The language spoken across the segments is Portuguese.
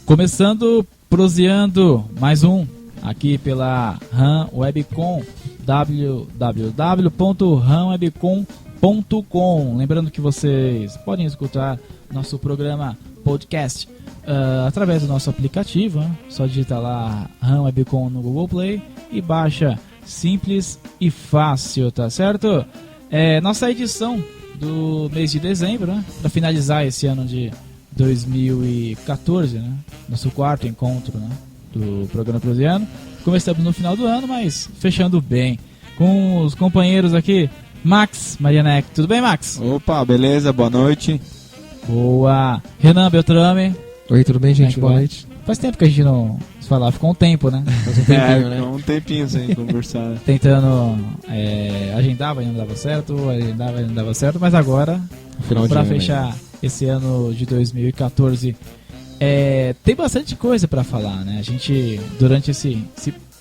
Começando, proseando, mais um, aqui pela RAM Webcom, www.ramwebcom.com. Lembrando que vocês podem escutar nosso programa podcast através do nosso aplicativo, né? Só digita lá RAM Webcom no Google Play e baixa, simples e fácil, tá certo? Nossa edição do mês de dezembro, né? Para finalizar esse ano de 2014, né? Nosso quarto encontro, né? Do programa Proseando. Começamos no final do ano, mas fechando bem. Com os companheiros aqui, Max Marianek. Tudo bem, Max? Opa, beleza, boa noite. Boa. Renan Beltrame. Oi, tudo bem, gente? Boa noite. Faz tempo que a gente não se falava, ficou um tempo, né? Faz um tempinho, né? Um tempinho sem conversar. Tentando agendava e não dava certo, agendava e não dava certo, mas agora, para fechar esse ano de 2014, tem bastante coisa para falar, né? A gente, durante esse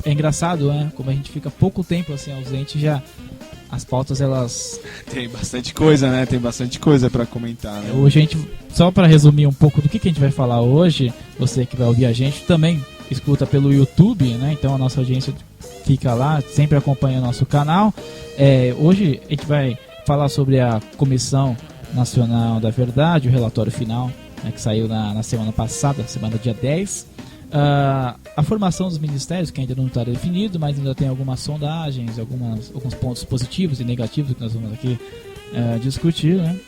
é engraçado, né? Como a gente fica pouco tempo assim ausente, já as pautas elas... Tem bastante coisa, né? Tem bastante coisa para comentar, né? Hoje a gente, só para resumir um pouco do que a gente vai falar hoje, você que vai ouvir a gente também escuta pelo YouTube, né? Então a nossa audiência fica lá, sempre acompanha o nosso canal. Hoje a gente vai falar sobre a Comissão Nacional da Verdade, o relatório final, né, que saiu na semana passada, semana dia 10. A formação dos ministérios, que ainda não está definido, mas ainda tem algumas sondagens, alguns pontos positivos e negativos que nós vamos aqui discutir, né?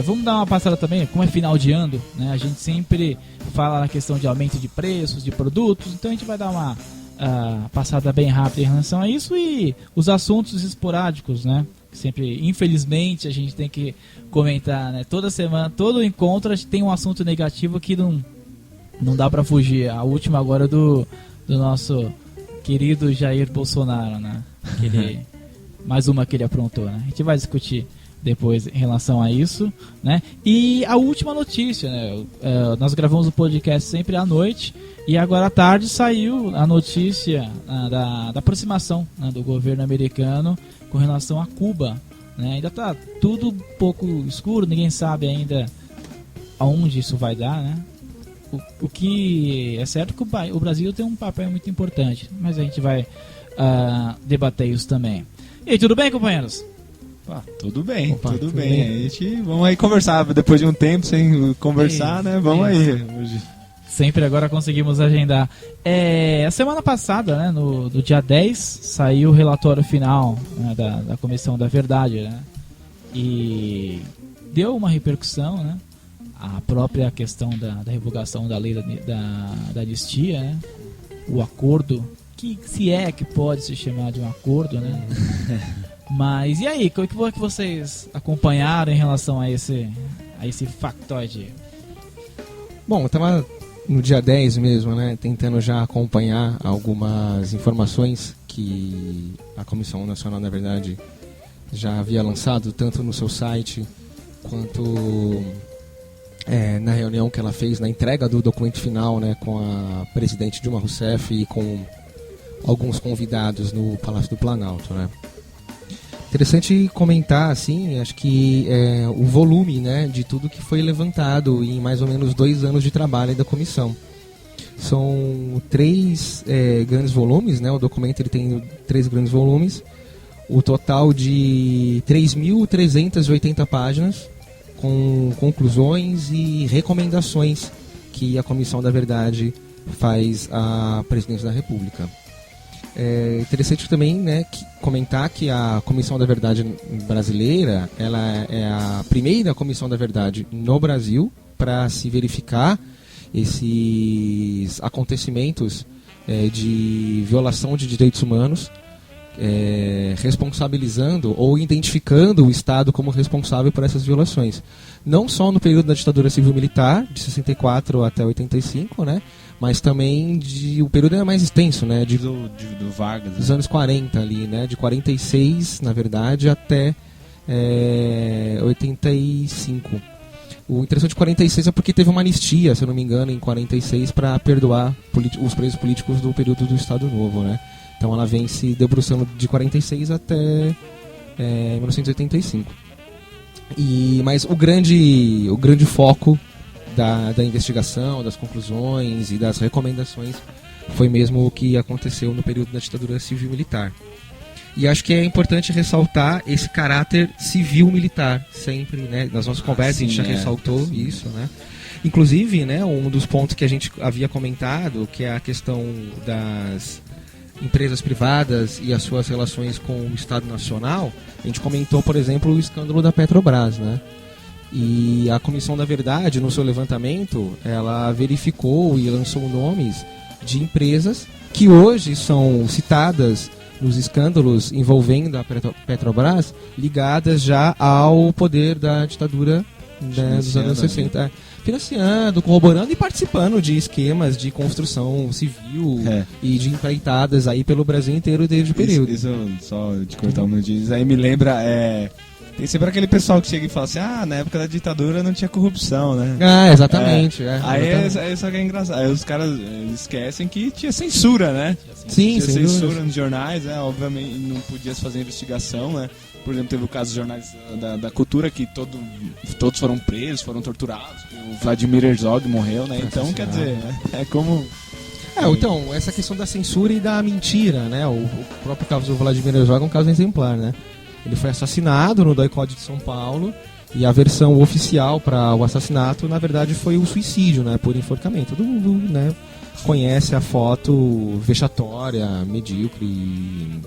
Vamos dar uma passada também, como é final de ano, né? A gente sempre fala na questão de aumento de preços, de produtos, então a gente vai dar uma passada bem rápida em relação a isso e os assuntos esporádicos, né? Sempre, infelizmente, a gente tem que comentar, né? Toda semana, todo encontro, a gente tem um assunto negativo que não dá pra fugir. A última agora do nosso querido Jair Bolsonaro, né? Mais uma que ele aprontou, né? A gente vai discutir depois em relação a isso, né? E a última notícia, né? Nós gravamos o podcast sempre à noite e agora à tarde saiu a notícia da aproximação, né, do governo americano com relação a Cuba, né? Ainda tá tudo um pouco escuro, ninguém sabe ainda aonde isso vai dar, né? O que é certo que o Brasil tem um papel muito importante, mas a gente vai debater isso também. E aí, tudo bem, companheiros? Tudo bem. Vamos aí conversar, depois de um tempo sem conversar, né? Vamos aí. Hoje. Sempre agora conseguimos agendar. A semana passada, né, no dia 10, saiu o relatório final, né, da Comissão da Verdade, né? E deu uma repercussão, né? A própria questão da revogação da lei da anistia, né? O acordo, que se é que pode se chamar de um acordo, né? Mas e aí, como é que vocês acompanharam em relação a esse factoide? Bom, eu estava no dia 10 mesmo, né? Tentando já acompanhar algumas informações que a Comissão Nacional da Verdade já havia lançado, tanto no seu site quanto... na reunião que ela fez, na entrega do documento final, né, com a presidente Dilma Rousseff e com alguns convidados no Palácio do Planalto, né. Interessante comentar, assim, acho que o volume, né, de tudo que foi levantado em mais ou menos 2 anos de trabalho da comissão. São 3 grandes volumes, né, o documento ele tem 3 grandes volumes, o total de 3.380 páginas, com conclusões e recomendações que a Comissão da Verdade faz à Presidência da República. É interessante também, né, comentar que a Comissão da Verdade brasileira ela é a primeira Comissão da Verdade no Brasil para se verificar esses acontecimentos de violação de direitos humanos, responsabilizando ou identificando o Estado como responsável por essas violações. Não só no período da ditadura civil-militar, de 64 até 85, né? Mas também o período é mais extenso, né? Do Vargas, dos anos 40 ali, né? De 46, na verdade, até 85. O interessante de 46 é porque teve uma anistia, se eu não me engano, em 46 para perdoar os presos políticos do período do Estado Novo, né? Então ela vem se debruçando de 46 até 1985. Mas o grande foco da investigação, das conclusões e das recomendações foi mesmo o que aconteceu no período da ditadura civil-militar. E acho que é importante ressaltar esse caráter civil-militar, sempre, né? Nas nossas conversas a gente já ressaltou isso, né? Inclusive, né, um dos pontos que a gente havia comentado, que é a questão das empresas privadas e as suas relações com o Estado Nacional, a gente comentou, por exemplo, o escândalo da Petrobras, né? E a Comissão da Verdade, no seu levantamento, ela verificou e lançou nomes de empresas que hoje são citadas nos escândalos envolvendo a Petrobras, ligadas já ao poder da ditadura, né, dos anos 60. Financiando, corroborando e participando de esquemas de construção civil e de empreitadas aí pelo Brasil inteiro desde o período. Isso só de cortar um minutinho, isso aí me lembra... Tem sempre aquele pessoal que chega e fala assim, na época da ditadura não tinha corrupção, né? Exatamente. Aí só que é engraçado. Aí os caras esquecem que tinha censura, né? Sim, tinha censura dúvida. nos jornais, obviamente não podia se fazer investigação, né? Por exemplo, teve o caso dos jornais da cultura que todos foram presos, foram torturados. O Vladimir Herzog morreu, né? Então, quer dizer, é como... Então, essa questão da censura e da mentira, né? O próprio caso do Vladimir Herzog é um caso exemplar, né? Ele foi assassinado no DOI-CODE de São Paulo e a versão oficial para o assassinato, na verdade, foi o suicídio, né? Por enforcamento. Todo mundo, né, conhece a foto vexatória, medíocre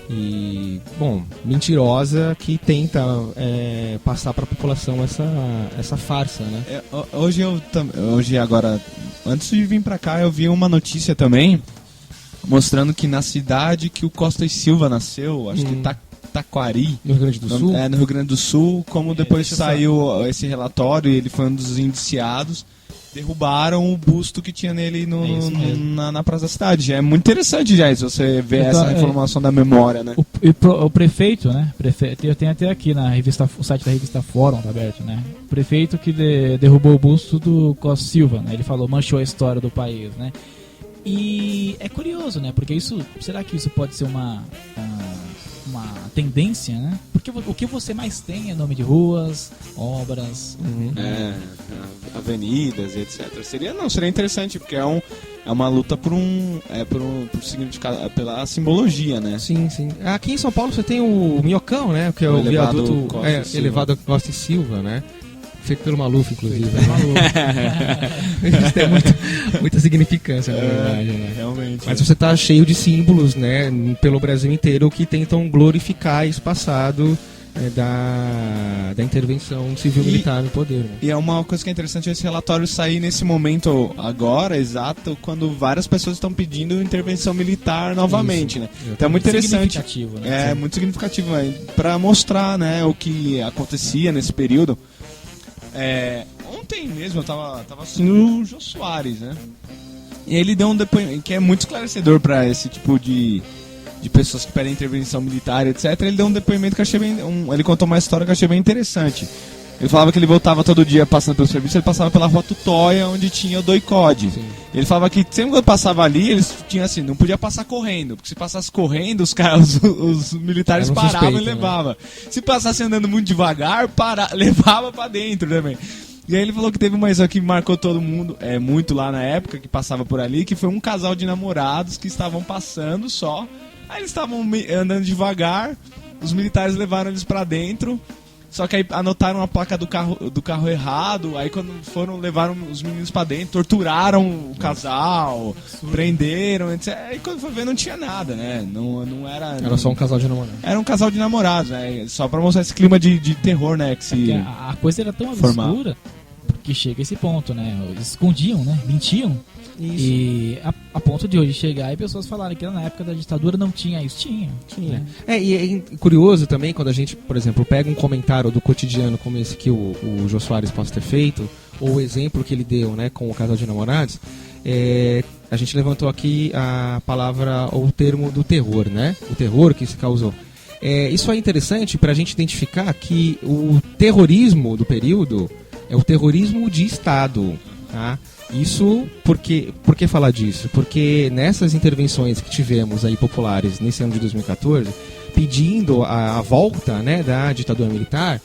e bom, mentirosa, que tenta passar para a população essa farsa, né? Hoje agora, antes de vir para cá, eu vi uma notícia também mostrando que na cidade que o Costa e Silva nasceu, acho que Taquari, no Rio Grande do Sul? No Rio Grande do Sul, como depois saiu esse relatório e ele foi um dos indiciados, derrubaram o busto que tinha nele na Praça da Cidade. É muito interessante já isso, você ver essa informação da memória, né? O prefeito, né? Eu tenho até aqui na revista, o site da revista Fórum, tá aberto, né? O prefeito que derrubou o busto do Costa Silva, né? Ele falou, manchou a história do país, né? E é curioso, né? Porque será que isso pode ser uma tendência, né? Porque o que você mais tem é nome de ruas, obras, avenidas e etc. Seria interessante, porque é uma luta por significado, pela simbologia, né? Sim. Aqui em São Paulo você tem o Minhocão, né? Que é o viaduto elevado Costa e Silva, né? Feito pelo Maluf, inclusive. Isso tem muita significância, na verdade, né? Realmente. Mas você tá cheio de símbolos, né, pelo Brasil inteiro, que tentam glorificar esse passado da intervenção civil-militar no poder. Né? E é uma coisa que é interessante esse relatório sair nesse momento agora, exato, quando várias pessoas estão pedindo intervenção militar novamente, né? Então é muito interessante. Significativo, né? Muito significativo, para mostrar, né, o que acontecia nesse período. Ontem mesmo eu tava assistindo o Jô Soares, né? E ele deu um depoimento que é muito esclarecedor para esse tipo de pessoas que pedem intervenção militar, etc. Ele deu um depoimento que eu achei ele contou uma história que eu achei bem interessante. Ele falava que ele voltava todo dia passando pelo serviço, ele passava pela Rua Tutóia, onde tinha o DOI-CODE. Ele falava que sempre quando passava ali, eles tinham assim, não podia passar correndo, porque se passasse correndo, os militares paravam e levavam. Né? Se passasse andando muito devagar, levava pra dentro também. E aí ele falou que teve uma história que marcou todo mundo, muito lá na época, que passava por ali, que foi um casal de namorados que estavam passando só. Aí eles estavam andando devagar, os militares levaram eles pra dentro. Só que aí anotaram a placa do carro errado, aí quando levaram os meninos pra dentro, torturaram o casal, prenderam, etc. Aí quando foi ver não tinha nada, né? Não era... Era só um casal de namorados. Era um casal de namorados, né? Só pra mostrar esse clima de terror, né? Que a coisa era tão obscura que chega a esse ponto, né? Eles escondiam, né? Mentiam. Isso. E a ponto de hoje chegar e pessoas falarem que na época da ditadura não tinha isso. Tinha. Né? E é curioso também quando a gente, por exemplo, pega um comentário do cotidiano como esse que o Jô Soares possa ter feito, ou o exemplo que ele deu, né, com o casal de namorados, a gente levantou aqui a palavra ou o termo do terror, né? O terror que se causou. Isso é interessante para a gente identificar que o terrorismo do período é o terrorismo de Estado, tá? Isso, por que falar disso? Porque nessas intervenções que tivemos aí populares nesse ano de 2014, pedindo a volta, né, da ditadura militar,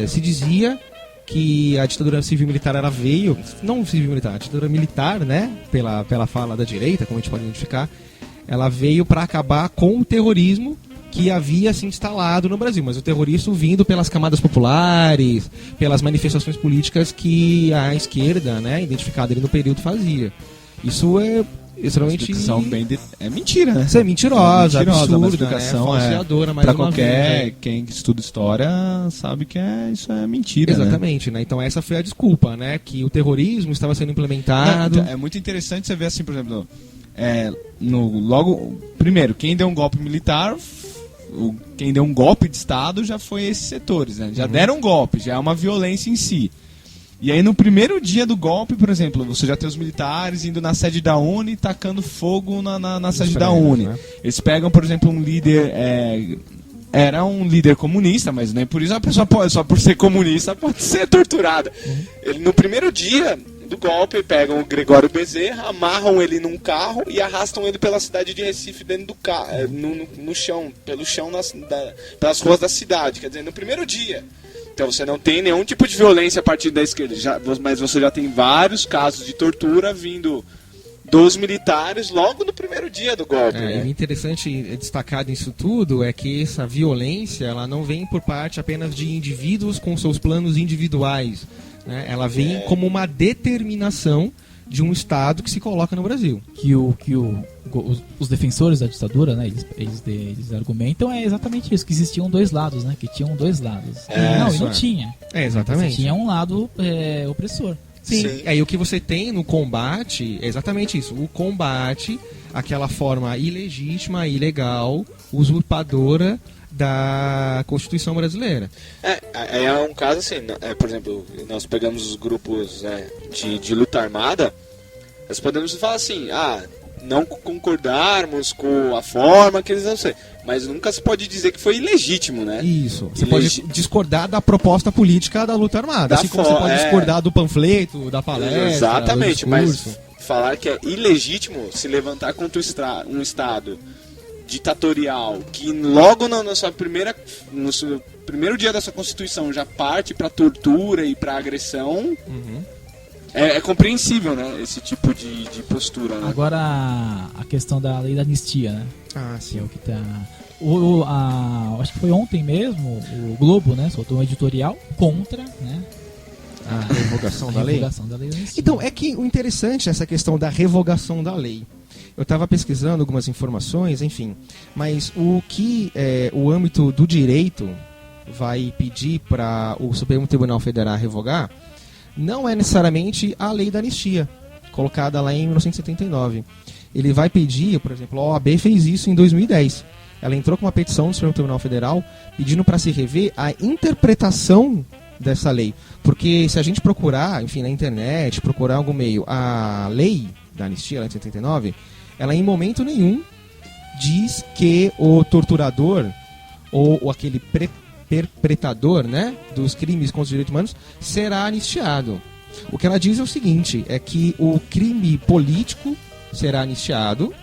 se dizia que a ditadura civil-militar ela veio, não civil-militar, a ditadura militar, né, pela fala da direita, como a gente pode identificar, ela veio para acabar com o terrorismo que havia se instalado no Brasil, mas o terrorismo vindo pelas camadas populares, pelas manifestações políticas que a esquerda, né, identificada ali no período, fazia. Isso é extremamente... É mentira, né? Isso é mentirosa, absurda, uma explicação falseadora, mais pra uma qualquer vez, né? quem estuda história sabe que isso é mentira. Exatamente, né? Então essa foi a desculpa, né? Que o terrorismo estava sendo implementado. É muito interessante você ver assim, por exemplo, primeiro, quem deu um golpe militar, quem deu um golpe de Estado já foi esses setores, né? Já deram um golpe, já é uma violência em si. E aí no primeiro dia do golpe, por exemplo, você já tem os militares indo na sede da UNE e tacando fogo na sede da UNE. Né? Eles pegam, por exemplo, um líder... era um líder comunista, mas nem por isso a pessoa só por ser comunista pode ser torturada. Ele, no primeiro dia do golpe, pegam o Gregório Bezerra, amarram ele num carro e arrastam ele pela cidade de Recife dentro do carro, no chão, pelo chão pelas ruas da cidade. Quer dizer, no primeiro dia. Então você não tem nenhum tipo de violência a partir da esquerda, mas você já tem vários casos de tortura vindo dos militares logo no primeiro dia do golpe. E o interessante destacar nisso tudo é que essa violência ela não vem por parte apenas de indivíduos com seus planos individuais, né? Ela vem como uma determinação de um Estado que se coloca no Brasil. Os defensores da ditadura, né, eles argumentam exatamente isso, que existiam dois lados, né, que tinham dois lados. E não tinha. Exatamente. Tinha um lado opressor. Sim. Aí o que você tem no combate é exatamente isso. O combate, aquela forma ilegítima, ilegal, usurpadora da Constituição brasileira. É um caso assim, por exemplo, nós pegamos os grupos de luta armada, nós podemos falar assim, não concordarmos com a forma que eles não sei, mas nunca se pode dizer que foi ilegítimo, né? Isso, você pode discordar da proposta política da luta armada, assim como você pode discordar do panfleto, da palestra, exatamente, mas falar que é ilegítimo se levantar contra um Estado ditatorial que logo no seu primeiro dia da sua Constituição já parte para tortura e para agressão, é compreensível, né, esse tipo de postura, né? Agora a questão da lei da anistia, né? Sim. É o que tá... acho que foi ontem mesmo o Globo, né, soltou um editorial contra, né, a revogação da lei. Da lei da anistia. Então, é que o interessante é essa questão da revogação da lei. Eu estava pesquisando algumas informações, enfim, mas o que o âmbito do direito vai pedir para o Supremo Tribunal Federal revogar não é necessariamente a lei da anistia, colocada lá em 1979. Ele vai pedir, por exemplo, a OAB fez isso em 2010. Ela entrou com uma petição no Supremo Tribunal Federal pedindo para se rever a interpretação dessa lei. Porque se a gente procurar, enfim, na internet, procurar algum meio, a lei da anistia, lá de 79, ela em momento nenhum diz que o torturador ou aquele perpetrador, né, dos crimes contra os direitos humanos será anistiado. O que ela diz é o seguinte, é que o crime político será anistiado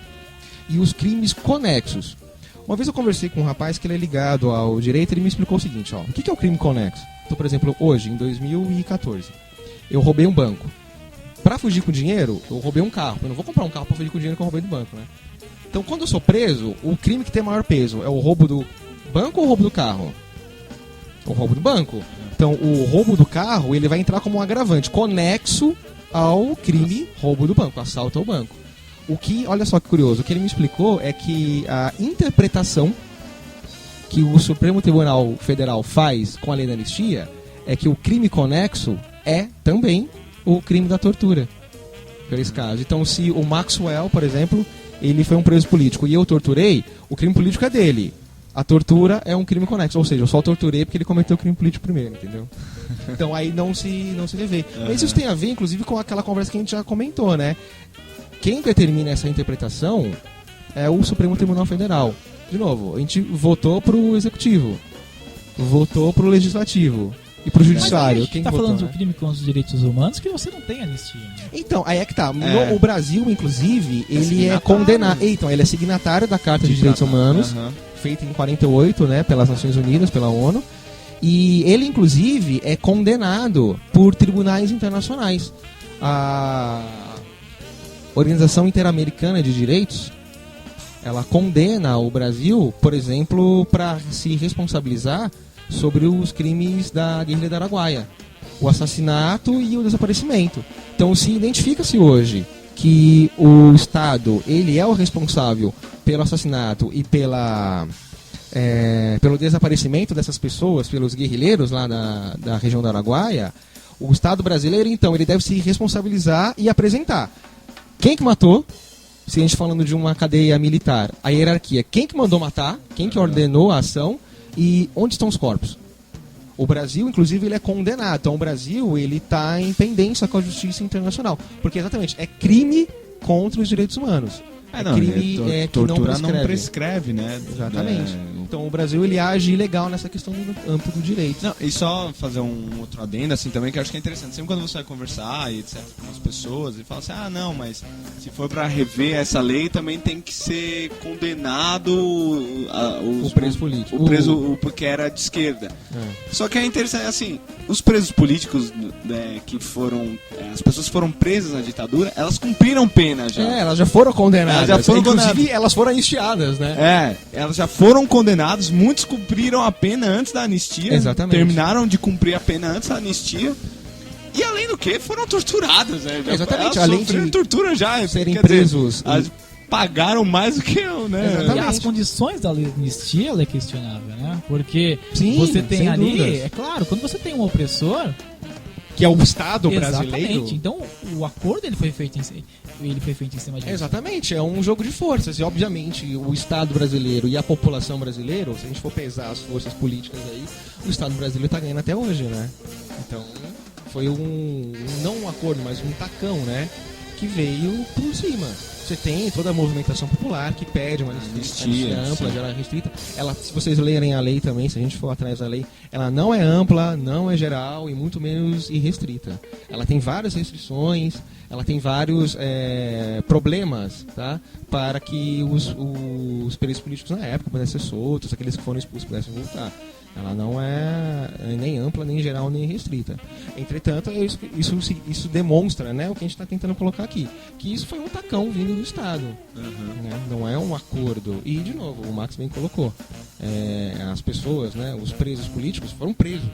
e os crimes conexos. Uma vez eu conversei com um rapaz que ele é ligado ao direito, ele me explicou o seguinte, o que é o crime conexo? Então, por exemplo, hoje, em 2014, eu roubei um banco. Para fugir com dinheiro, eu roubei um carro. Eu não vou comprar um carro para fugir com o dinheiro que eu roubei do banco, né? Então, quando eu sou preso, o crime que tem maior peso é o roubo do banco ou o roubo do carro? O roubo do banco. Então, o roubo do carro, ele vai entrar como um agravante conexo ao crime roubo do banco, assalto ao banco. O que, olha só que curioso, o que ele me explicou é que a interpretação que o Supremo Tribunal Federal faz com a lei da anistia é que o crime conexo é também o crime da tortura, por esse caso. Então, se o Maxwell, por exemplo, ele foi um preso político e eu torturei, o crime político é dele. A tortura é um crime conexo, ou seja, eu só torturei porque ele cometeu o crime político primeiro, entendeu? Então aí não se revê. Mas isso tem a ver, inclusive, com aquela conversa que a gente já comentou, né? Quem determina essa interpretação é o Supremo Tribunal Federal. De novo, a gente votou pro Executivo, votou pro Legislativo e pro Judiciário. Mas quem tá votou, falando do crime contra os direitos humanos que você não tem anistia. Né? Então, aí é que tá. O Brasil, inclusive, ele é condenado. Então, ele é signatário da Carta de Direitos Humanos, feita em 48, né, pelas Nações Unidas, pela ONU. E ele, inclusive, é condenado por tribunais internacionais. A Organização Interamericana de Direitos, ela condena o Brasil, por exemplo, para se responsabilizar sobre os crimes da guerrilha do Araguaia, o assassinato e o desaparecimento. Então, se identifica-se hoje que o Estado ele é o responsável pelo assassinato e pelo desaparecimento dessas pessoas, pelos guerrilheiros lá da região do Araguaia, o Estado brasileiro, então, ele deve se responsabilizar e apresentar quem que matou, se a gente falando de uma cadeia militar, a hierarquia, quem que mandou matar, quem que ordenou a ação e onde estão os corpos. O Brasil, inclusive, ele é condenado. Então, o Brasil ele está em pendência com a justiça internacional. Porque, exatamente, é crime contra os direitos humanos. Crime que tortura não prescreve, né? Exatamente. Então, o Brasil ele age ilegal nessa questão do âmbito do direito. Não, e só fazer um outro adendo, assim, também, que eu acho que é interessante. Sempre quando você vai conversar e etc com as pessoas, e fala assim, não, mas se for pra rever essa lei, também tem que ser condenado o preso político. Porque era de esquerda. Só que é interessante, assim, os presos políticos, né, que foram... as pessoas que foram presas na ditadura, elas cumpriram pena já. Elas já foram condenadas. Inclusive, elas foram anistiadas, né? Elas já foram condenadas, muitos cumpriram a pena antes da anistia. Exatamente. Terminaram de cumprir a pena antes da anistia. E além do que, foram torturadas, né? Exatamente, elas além de tortura já. serem presos. Elas pagaram mais do que eu, né? E as condições da anistia ela é questionável, né? Porque Sim, você tem ali, dúvidas. é claro, quando você tem um opressor, Que é o Estado brasileiro. exatamente. Então o acordo ele foi feito em cima disso. Exatamente, é um jogo de forças. E obviamente o Estado brasileiro e a população brasileira, se a gente for pesar as forças políticas aí, o Estado brasileiro está ganhando até hoje, né? Então foi não um acordo, mas um tacão, né? Que veio por cima. Você tem toda a movimentação popular que pede uma anistia ampla, geral restrita. Ela, se vocês lerem a lei também, se a gente for atrás da lei, ela não é ampla, não é geral e muito menos irrestrita. Ela tem várias restrições, ela tem vários problemas, tá? Para que os presos políticos na época pudessem ser soltos, aqueles que foram expulsos pudessem voltar. Ela não é nem ampla, nem geral, nem restrita. Entretanto, isso demonstra, né, o que a gente está tentando colocar aqui. Que isso foi um tacão vindo do Estado. Né? Não é um acordo. E, de novo, o Max bem colocou. As pessoas, né, os presos políticos foram presos.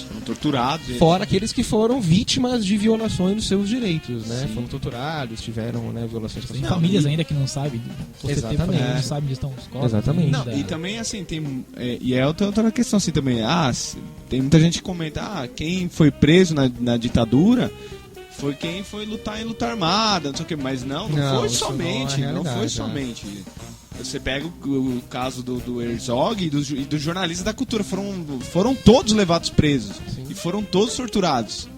Foram torturados. Fora aqueles que foram vítimas de violações dos seus direitos, né? Foram torturados, tiveram, né, violações Tem famílias ainda que não sabem. Exatamente. Não sabem onde estão os corpos. Exatamente. Ainda. Não, e também, assim, tem... e é outra questão, assim, também. Tem muita gente que comenta, quem foi preso na ditadura foi quem foi lutar em luta armada, não sei o que, mas não foi somente. Não foi somente. Você pega o caso do Herzog e dos jornalistas da cultura, foram todos levados presos. Sim. E foram todos torturados.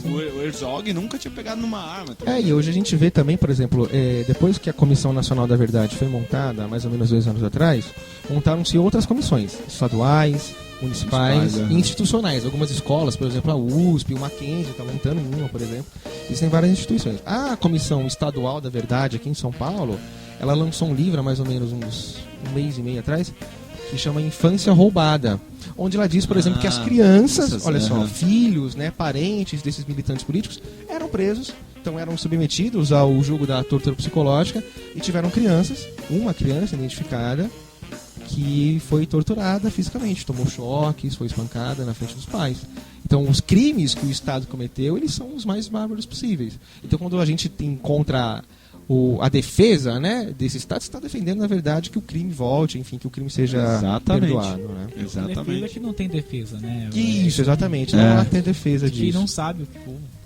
O Herzog nunca tinha pegado numa arma. E hoje a gente vê também, por exemplo, depois que a Comissão Nacional da Verdade foi montada, há mais ou menos 2 anos atrás, montaram-se outras comissões, estaduais, municipais e institucionais. Algumas escolas, por exemplo, a USP, o Mackenzie, está montando uma, por exemplo. Existem várias instituições. A Comissão Estadual da Verdade, aqui em São Paulo, ela lançou um livro há mais ou menos um mês e meio atrás, que chama Infância Roubada, onde ela diz, por exemplo, que as crianças, olha só, filhos, né, parentes desses militantes políticos, eram presos, então eram submetidos ao julgo da tortura psicológica e tiveram uma criança identificada, que foi torturada fisicamente, tomou choques, foi espancada na frente dos pais. Então, os crimes que o Estado cometeu, eles são os mais bárbaros possíveis. Então, quando a gente encontra a defesa, né, desse Estado, está defendendo, na verdade, que o crime volte, enfim, que o crime seja perdoado. Né? Defesa que não tem defesa, né? Isso, exatamente. Não há ter defesa disso. Que não sabe,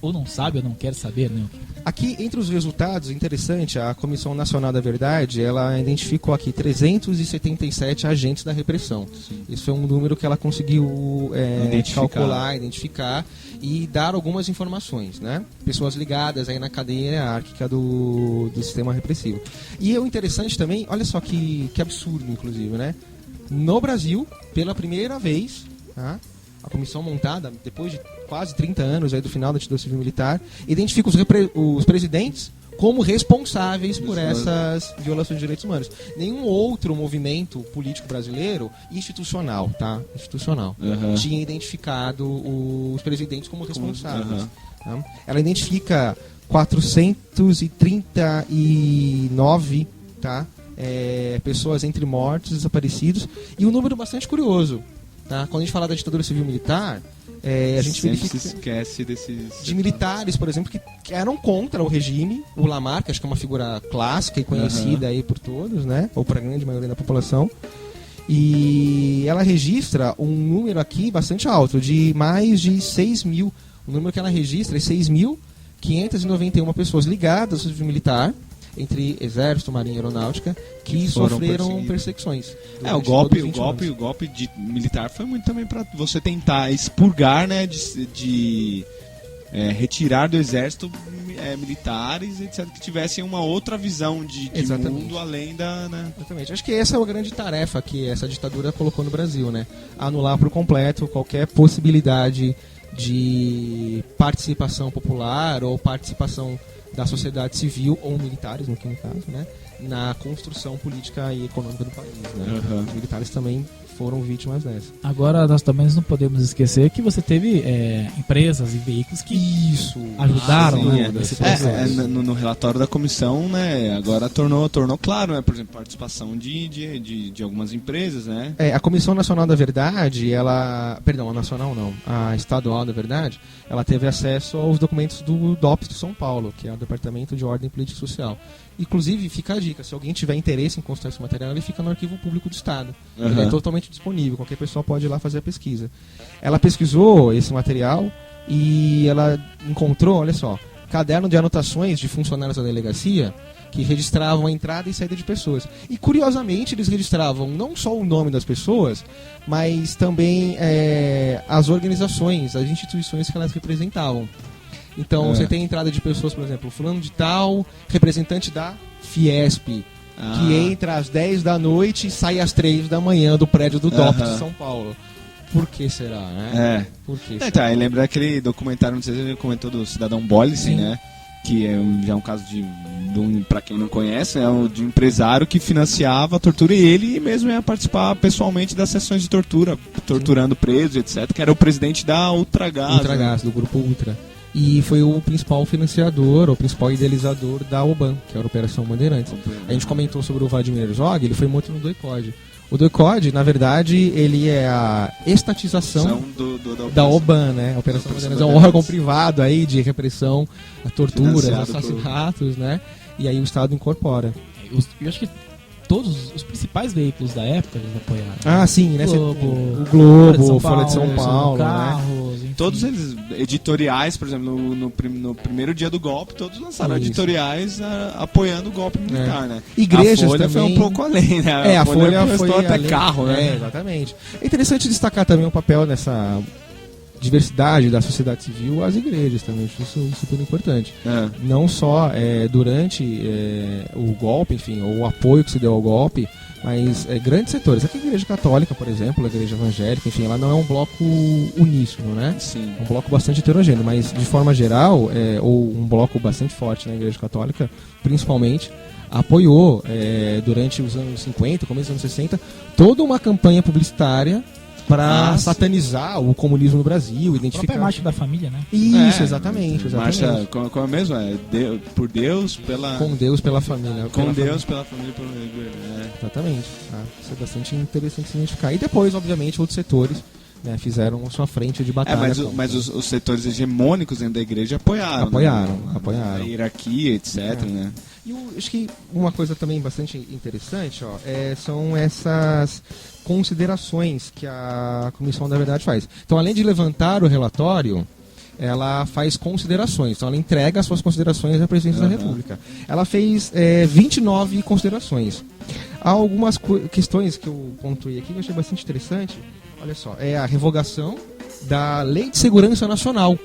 ou não sabe, ou não quer saber, né? Aqui, entre os resultados, interessante, a Comissão Nacional da Verdade, ela identificou aqui 377 agentes da repressão. Sim. Esse foi um número que ela conseguiu identificar e dar algumas informações, né? Pessoas ligadas aí na cadeia hierárquica do sistema repressivo. E o interessante também, olha só que absurdo, inclusive, né? No Brasil, pela primeira vez, tá? A comissão montada, depois de quase 30 anos aí do final da ditadura civil militar, identifica os presidentes como responsáveis por essas violações de direitos humanos. Nenhum outro movimento político brasileiro, institucional, tá? Institucional, tinha identificado os presidentes como responsáveis. Tá? Ela identifica 439, tá? Pessoas entre mortos e desaparecidos, e um número bastante curioso. Tá? Quando a gente fala da ditadura civil-militar, a gente verifica se esquece desses... de militares, por exemplo, que eram contra o regime. O Lamarck, acho que é uma figura clássica e conhecida aí por todos, né? Ou por a grande maioria da população. E ela registra um número aqui bastante alto, de mais de 6 mil. O número que ela registra é 6.591 pessoas ligadas ao serviço militar, entre exército, marinha e aeronáutica, que sofreram perseguições. O golpe militar foi muito também para você tentar expurgar, né, retirar do exército militares, etc., que tivessem uma outra visão de mundo além da... Né? Exatamente. Acho que essa é a grande tarefa que essa ditadura colocou no Brasil, né? Anular por completo qualquer possibilidade de participação popular ou participação da sociedade civil, ou militares, no caso, né, na construção política e econômica do país. Né? Os militares também foram vítimas dessa. Agora, nós também não podemos esquecer que você teve empresas e veículos que ajudaram nesse processo. No relatório da comissão, né, agora tornou claro, né, por exemplo, a participação de algumas empresas, né? A Comissão Nacional da Verdade, a Estadual da Verdade, ela teve acesso aos documentos do DOPS de São Paulo, que é o Departamento de Ordem Política e Social. Inclusive, fica a dica, se alguém tiver interesse em consultar esse material, ele fica no Arquivo Público do Estado. Ele é totalmente disponível, qualquer pessoa pode ir lá fazer a pesquisa. Ela pesquisou esse material e ela encontrou, olha só, caderno de anotações de funcionários da delegacia que registravam a entrada e saída de pessoas. E, curiosamente, eles registravam não só o nome das pessoas, mas também as organizações, as instituições que elas representavam. Então, você tem a entrada de pessoas, por exemplo, fulano de tal, representante da Fiesp, que entra às 10 da noite e sai às 3 da manhã do prédio do DOPS de São Paulo. Por que será, né? Por que será? Tá, lembra aquele documentário, não sei se você comentou, do Cidadão Bollesen, né? Que já é um caso pra quem não conhece, de um empresário que financiava a tortura, e ele mesmo ia participar pessoalmente das sessões de tortura, torturando presos, etc., que era o presidente da Ultragás. Do grupo Ultra. E foi o principal financiador, o principal idealizador da OBAN, que era a Operação Bandeirantes. A gente comentou sobre o Vladimir Herzog, ele foi morto no DOI-CODE. O DOI-CODE, na verdade, ele é a estatização da OBAN, né? A Operação Bandeirantes é um órgão privado aí de repressão a torturas, assassinatos, né? E aí o Estado incorpora. Eu acho que todos os principais veículos da época eles apoiaram. Ah, sim, né? O Globo, Folha de São Paulo, Carros, né? Todos eles, editoriais, por exemplo, no primeiro dia do golpe, todos lançaram editoriais apoiando o golpe militar, né? Igrejas a Folha também... foi um pouco além, né? A Folha foi até além... carro, né? Exatamente. É interessante destacar também o papel nessa diversidade da sociedade civil, as igrejas também, acho isso super importante. Não só durante o golpe, enfim, o apoio que se deu ao golpe, mas grandes setores. Aqui a Igreja Católica, por exemplo, a Igreja Evangélica, enfim, ela não é um bloco uníssono, né? Sim. É um bloco bastante heterogêneo, mas de forma geral, ou um bloco bastante forte na Igreja Católica, principalmente, apoiou durante os anos 50, começo dos anos 60, toda uma campanha publicitária para satanizar o comunismo no Brasil, identificar... A marcha da família, né? Isso, exatamente. Marcha, como é mesmo? Por Deus, pela... Com Deus, pela família. Com Deus, pela família, Exatamente. Isso é bastante interessante se identificar. E depois, obviamente, outros setores, né, fizeram a sua frente de batalha. Mas os setores hegemônicos dentro da igreja apoiaram. Apoiaram. A hierarquia, etc, né? E eu acho que uma coisa também bastante interessante, são essas considerações que a Comissão da Verdade faz. Então, além de levantar o relatório, ela faz considerações. Então, ela entrega as suas considerações à Presidência da República. Ela fez 29 considerações. Há algumas questões que eu pontuei aqui que eu achei bastante interessante. Olha só, é a revogação da Lei de Segurança Nacional.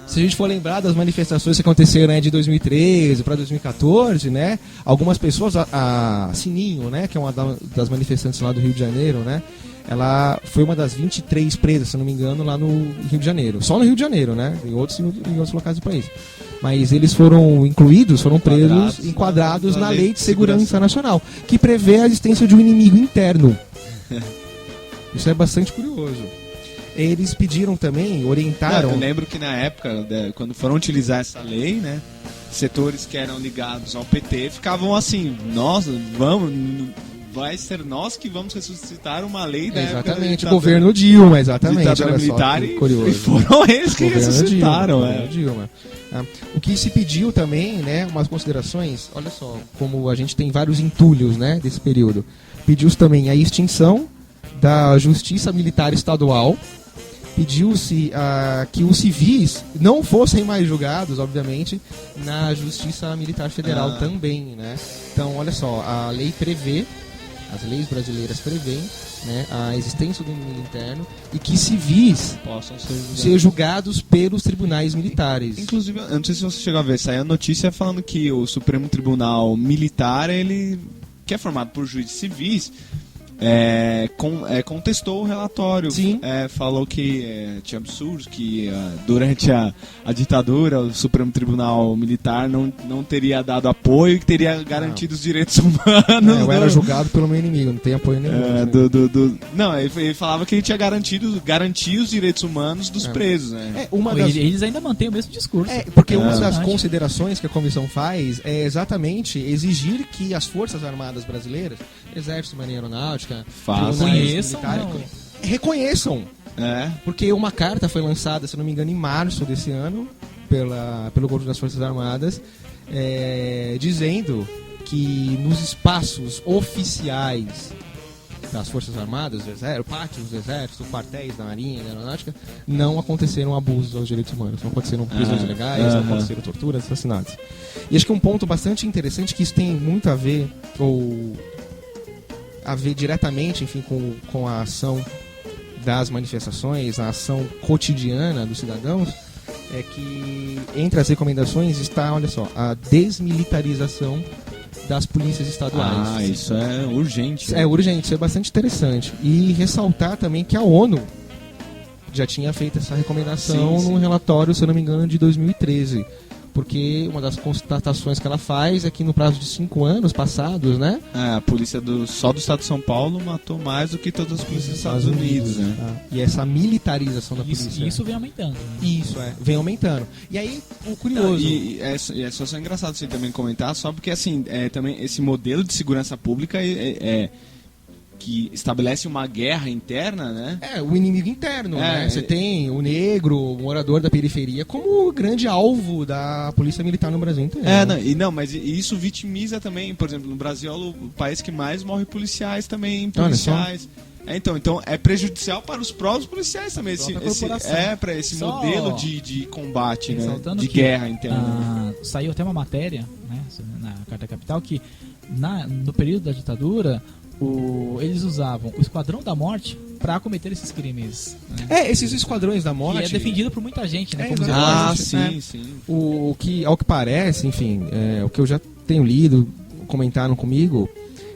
Se a gente for lembrar das manifestações que aconteceram de 2013 para 2014, né? Algumas pessoas, a Sininho, né? Que é uma das manifestantes lá do Rio de Janeiro, né? Ela foi uma das 23 presas, se não me engano, lá no Rio de Janeiro. Só no Rio de Janeiro, né? Em outros locais do país. Mas eles foram incluídos, foram presos, enquadrados na Lei de Segurança Nacional, que prevê a existência de um inimigo interno. Isso é bastante curioso. Eles pediram também, orientaram... Eu lembro que na época, quando foram utilizar essa lei, né, setores que eram ligados ao PT ficavam assim, nós vai ser nós que vamos ressuscitar uma lei da exatamente, o governo Dilma, exatamente. Ditadura militar e curioso. foram eles que ressuscitaram. Dilma. O que se pediu também, né, umas considerações, olha só, como a gente tem vários entulhos, né, desse período. Pediu-se também a extinção da Justiça Militar Estadual, pediu-se que os civis não fossem mais julgados, obviamente, na Justiça Militar Federal também, né. Então, olha só, a lei prevê, as leis brasileiras prevêem, né, a existência do inimigo interno e que civis possam ser julgados pelos tribunais militares. Inclusive, eu não sei se você chegou a ver, saiu a notícia falando que o Supremo Tribunal Militar, ele, que é formado por juízes civis, contestou o relatório. Sim. Falou que tinha absurdo, que durante a ditadura o Supremo Tribunal Militar não teria dado apoio, que teria garantido os direitos humanos. Eu era julgado pelo meu inimigo, não tem apoio nenhum. Não, ele falava que ele tinha garantir os direitos humanos dos presos. Né? Eles ainda mantêm o mesmo discurso. Porque uma das considerações que a comissão faz é exatamente exigir que as Forças Armadas Brasileiras, Exército, Marinha Aeronáutica, reconheçam. Porque uma carta foi lançada, se não me engano, em março desse ano, pelo Corpo das Forças Armadas, dizendo que nos espaços oficiais das Forças Armadas, pátios do Exército, quartéis da Marinha, da Aeronáutica, não aconteceram abusos aos direitos humanos, não aconteceram prisões ilegais, não aconteceram torturas, assassinatos. E acho que um ponto bastante interessante, que isso tem muito a ver, diretamente, enfim, com a ação das manifestações, a ação cotidiana dos cidadãos, é que entre as recomendações está, olha só, a desmilitarização das polícias estaduais. Isso é urgente. É urgente, isso é bastante interessante. E ressaltar também que a ONU já tinha feito essa recomendação num relatório, se eu não me engano, de 2013. Porque uma das constatações que ela faz é que no prazo de 5 anos passados, né? A polícia só do estado de São Paulo matou mais do que todas as polícias dos Estados Unidos, né? E essa militarização da polícia. Isso vem aumentando. Né? Isso, vem aumentando. E aí, o curioso... É só engraçado você também comentar, só porque, assim, também esse modelo de segurança pública que estabelece uma guerra interna, né? O inimigo interno, né? Você tem o negro, o morador da periferia, como o grande alvo da polícia militar no Brasil inteiro. Mas isso vitimiza também, por exemplo, no Brasil é o país que mais morre policiais também, policiais. Então é prejudicial para os próprios policiais também, para esse modelo de combate, né? De guerra interna. Saiu até uma matéria, né, na Carta Capital, que no período da ditadura eles usavam o Esquadrão da Morte para cometer esses crimes. Né? Esses esquadrões da morte... Que é defendido por muita gente, né? Sim. Ao que parece, enfim, o que eu já tenho lido, comentaram comigo,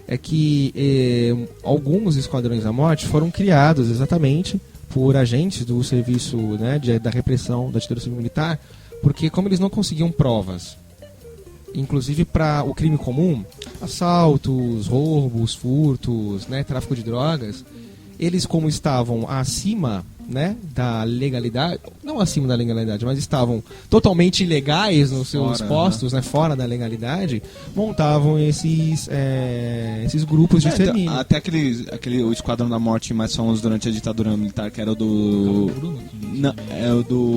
é que alguns esquadrões da morte foram criados exatamente por agentes do serviço, né, da repressão da ditadura civil militar, porque como eles não conseguiam provas, inclusive para o crime comum, assaltos, roubos, furtos, né, tráfico de drogas, eles, como estavam acima, né, da legalidade, não acima da legalidade, mas estavam totalmente ilegais nos seus postos, né, fora da legalidade, montavam esses grupos de extermínio. Até o Esquadrão da Morte mais famoso durante a ditadura militar, que era o do...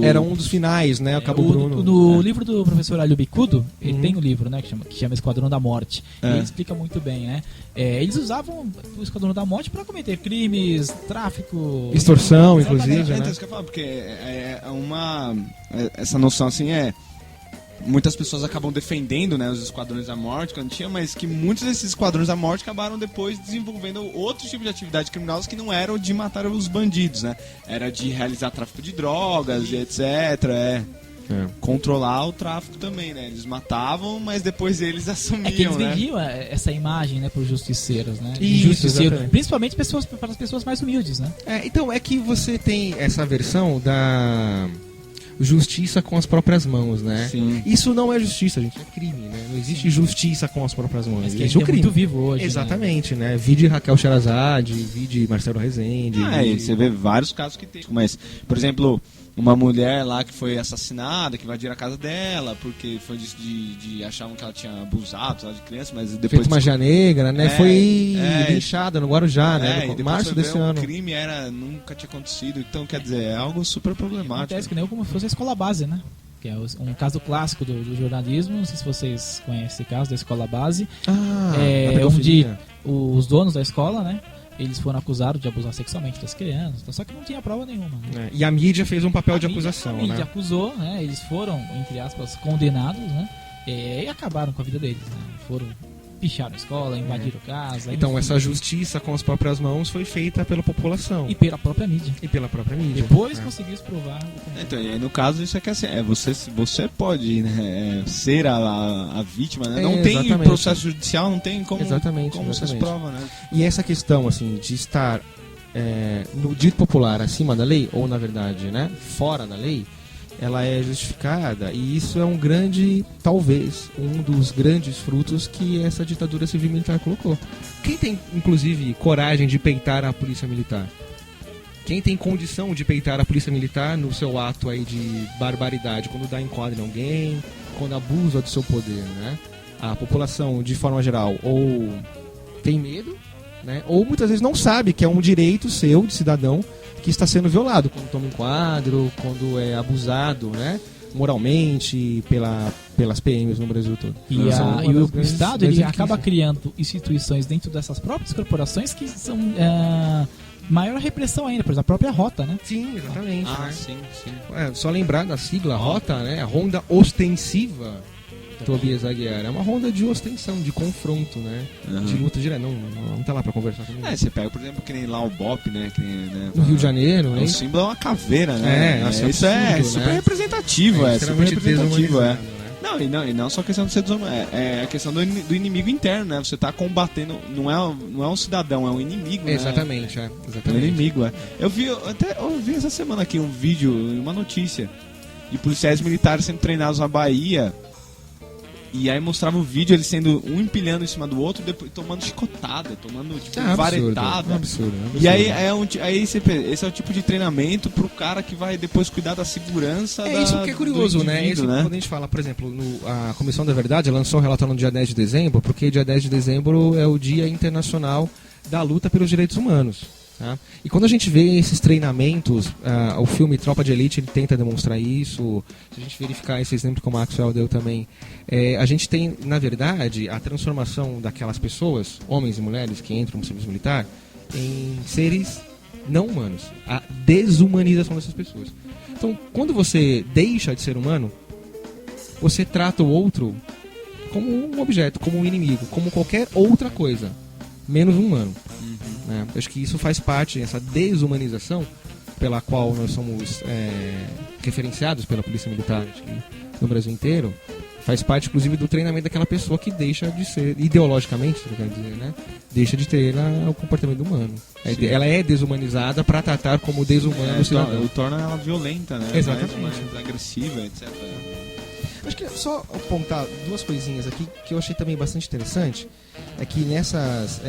Era um dos finais, né, o Cabo Bruno. No livro do professor Alio Bicudo, ele tem um livro, né, que chama Esquadrão da Morte. E ele explica muito bem, né. Eles usavam o Esquadrão da Morte para cometer crimes, tráfico... Extorsão, inclusive. Então, isso que eu falo, porque essa noção assim muitas pessoas acabam defendendo, né, os esquadrões da morte quando tinha, mas que muitos desses esquadrões da morte acabaram depois desenvolvendo outros tipos de atividades criminosas que não eram de matar os bandidos, né? Era de realizar tráfico de drogas e etc. Controlar o tráfico também, né? Eles matavam, mas depois eles assumiam, que eles vendiam essa imagem, né, para os justiceiros, né? Principalmente para as pessoas mais humildes, né? Então, é que você tem essa versão justiça com as próprias mãos, né? Sim. Isso não é justiça, gente, é crime, né? Não existe justiça com as próprias mãos. Mas que Existe o ainda é crime. muito vivo hoje. Exatamente, né? Vide Raquel Sherazade, vide Marcelo Rezende. E você vê vários casos que tem. Mas, por exemplo, uma mulher lá que foi assassinada, que invadiram a casa dela, porque foi de achavam que ela tinha abusado lá de criança, mas depois... Feito magia negra, né? Foi é. linchada no Guarujá, né? e No depois março foi desse ver, ano. O crime nunca tinha acontecido. Então, quer dizer, é algo super problemático. Acontece que nem como se fosse a escola base, né? Que é um caso clássico do jornalismo. Não sei se vocês conhecem esse caso da escola base. A Onde pedofilia. os donos da escola, né? Eles foram acusados de abusar sexualmente das crianças, só que não tinha prova nenhuma. Né? E a mídia fez um papel de A mídia- acusação, A mídia né? acusou, né? Eles foram, entre aspas, condenados, né? E acabaram com a vida deles, né? Foram picharam a escola, invadiram casa. Então, enfim. essa justiça com as próprias mãos foi feita pela população E pela própria mídia. e pela própria mídia. Depois né? conseguiu se provar. Então, e aí no caso isso é que assim, você pode, né, ser a vítima, né? Não tem Exatamente. processo judicial, não tem como Exatamente, como você se exatamente. prova, né? E essa questão, assim, de estar no dito popular acima da lei, ou na verdade, né, fora da lei, ela é justificada, e isso é um grande, talvez, um dos grandes frutos que essa ditadura civil-militar colocou. Quem tem, inclusive, coragem de peitar a polícia militar? Quem tem condição de peitar a polícia militar no seu ato aí de barbaridade, quando dá enquadro em alguém, quando abusa do seu poder, né? A população, de forma geral, ou tem medo, né? Ou muitas vezes não sabe que é um direito seu, de cidadão, que está sendo violado, quando toma enquadro, quando é abusado, né? Moralmente, pelas PMs no Brasil todo. E, Essa é uma e das o grandes- Estado grandes ele acaba requisitos. criando instituições dentro dessas próprias corporações que são maior repressão ainda, por exemplo, a própria Rota, né? Sim, exatamente. né? sim. Só lembrar da sigla Rota, né? A Ronda Ostensiva Tobias Aguiar. É uma ronda de ostensão, de confronto, né? Uhum. De luta direta. Não tá lá pra conversar comigo. Você pega, por exemplo, que nem lá o BOP, né? Que nem, né No Rio de Janeiro, né? o símbolo é uma caveira, né? É, Isso é absurdo, super né? representativo, é super extremamente representativo, é. desumanizado, né? Não, e não só a questão de ser desumano, é a questão do inimigo interno, né? Você tá combatendo, não é um cidadão, é um inimigo, né? Exatamente, É um exatamente. inimigo, é. Eu vi essa semana aqui um vídeo, uma notícia de policiais militares sendo treinados na Bahia. E aí mostrava o vídeo, eles sendo um empilhando em cima do outro, depois tomando chicotada, tomando tipo varetada. É absurdo. E aí, esse é o tipo de treinamento pro cara que vai depois cuidar da segurança Isso que é curioso, do né? indivíduo, Quando a gente fala, por exemplo, a Comissão da Verdade lançou um relatório no dia 10 de dezembro, porque dia 10 de dezembro é o Dia Internacional da Luta pelos Direitos Humanos. Tá? E quando a gente vê esses treinamentos, o filme Tropa de Elite ele tenta demonstrar isso. Se a gente verificar esse exemplo que o Maxwell deu também, a gente tem, na verdade, a transformação daquelas pessoas, homens e mulheres que entram no serviço militar, em seres não humanos. A desumanização dessas pessoas. Então, quando você deixa de ser humano, você trata o outro como um objeto, como um inimigo, como qualquer outra coisa, menos um humano. Né? Acho que isso faz parte, essa desumanização pela qual nós somos referenciados pela Polícia Militar acho que no Brasil inteiro, faz parte inclusive do treinamento daquela pessoa que deixa de ser, ideologicamente, eu quero dizer, né? Deixa de ter o comportamento humano. Ela é desumanizada para tratar como desumano o cidadão. torna ela violenta, né? Exatamente. Mais agressiva, etc. Acho que só apontar duas coisinhas aqui que eu achei também bastante interessante. É que nessas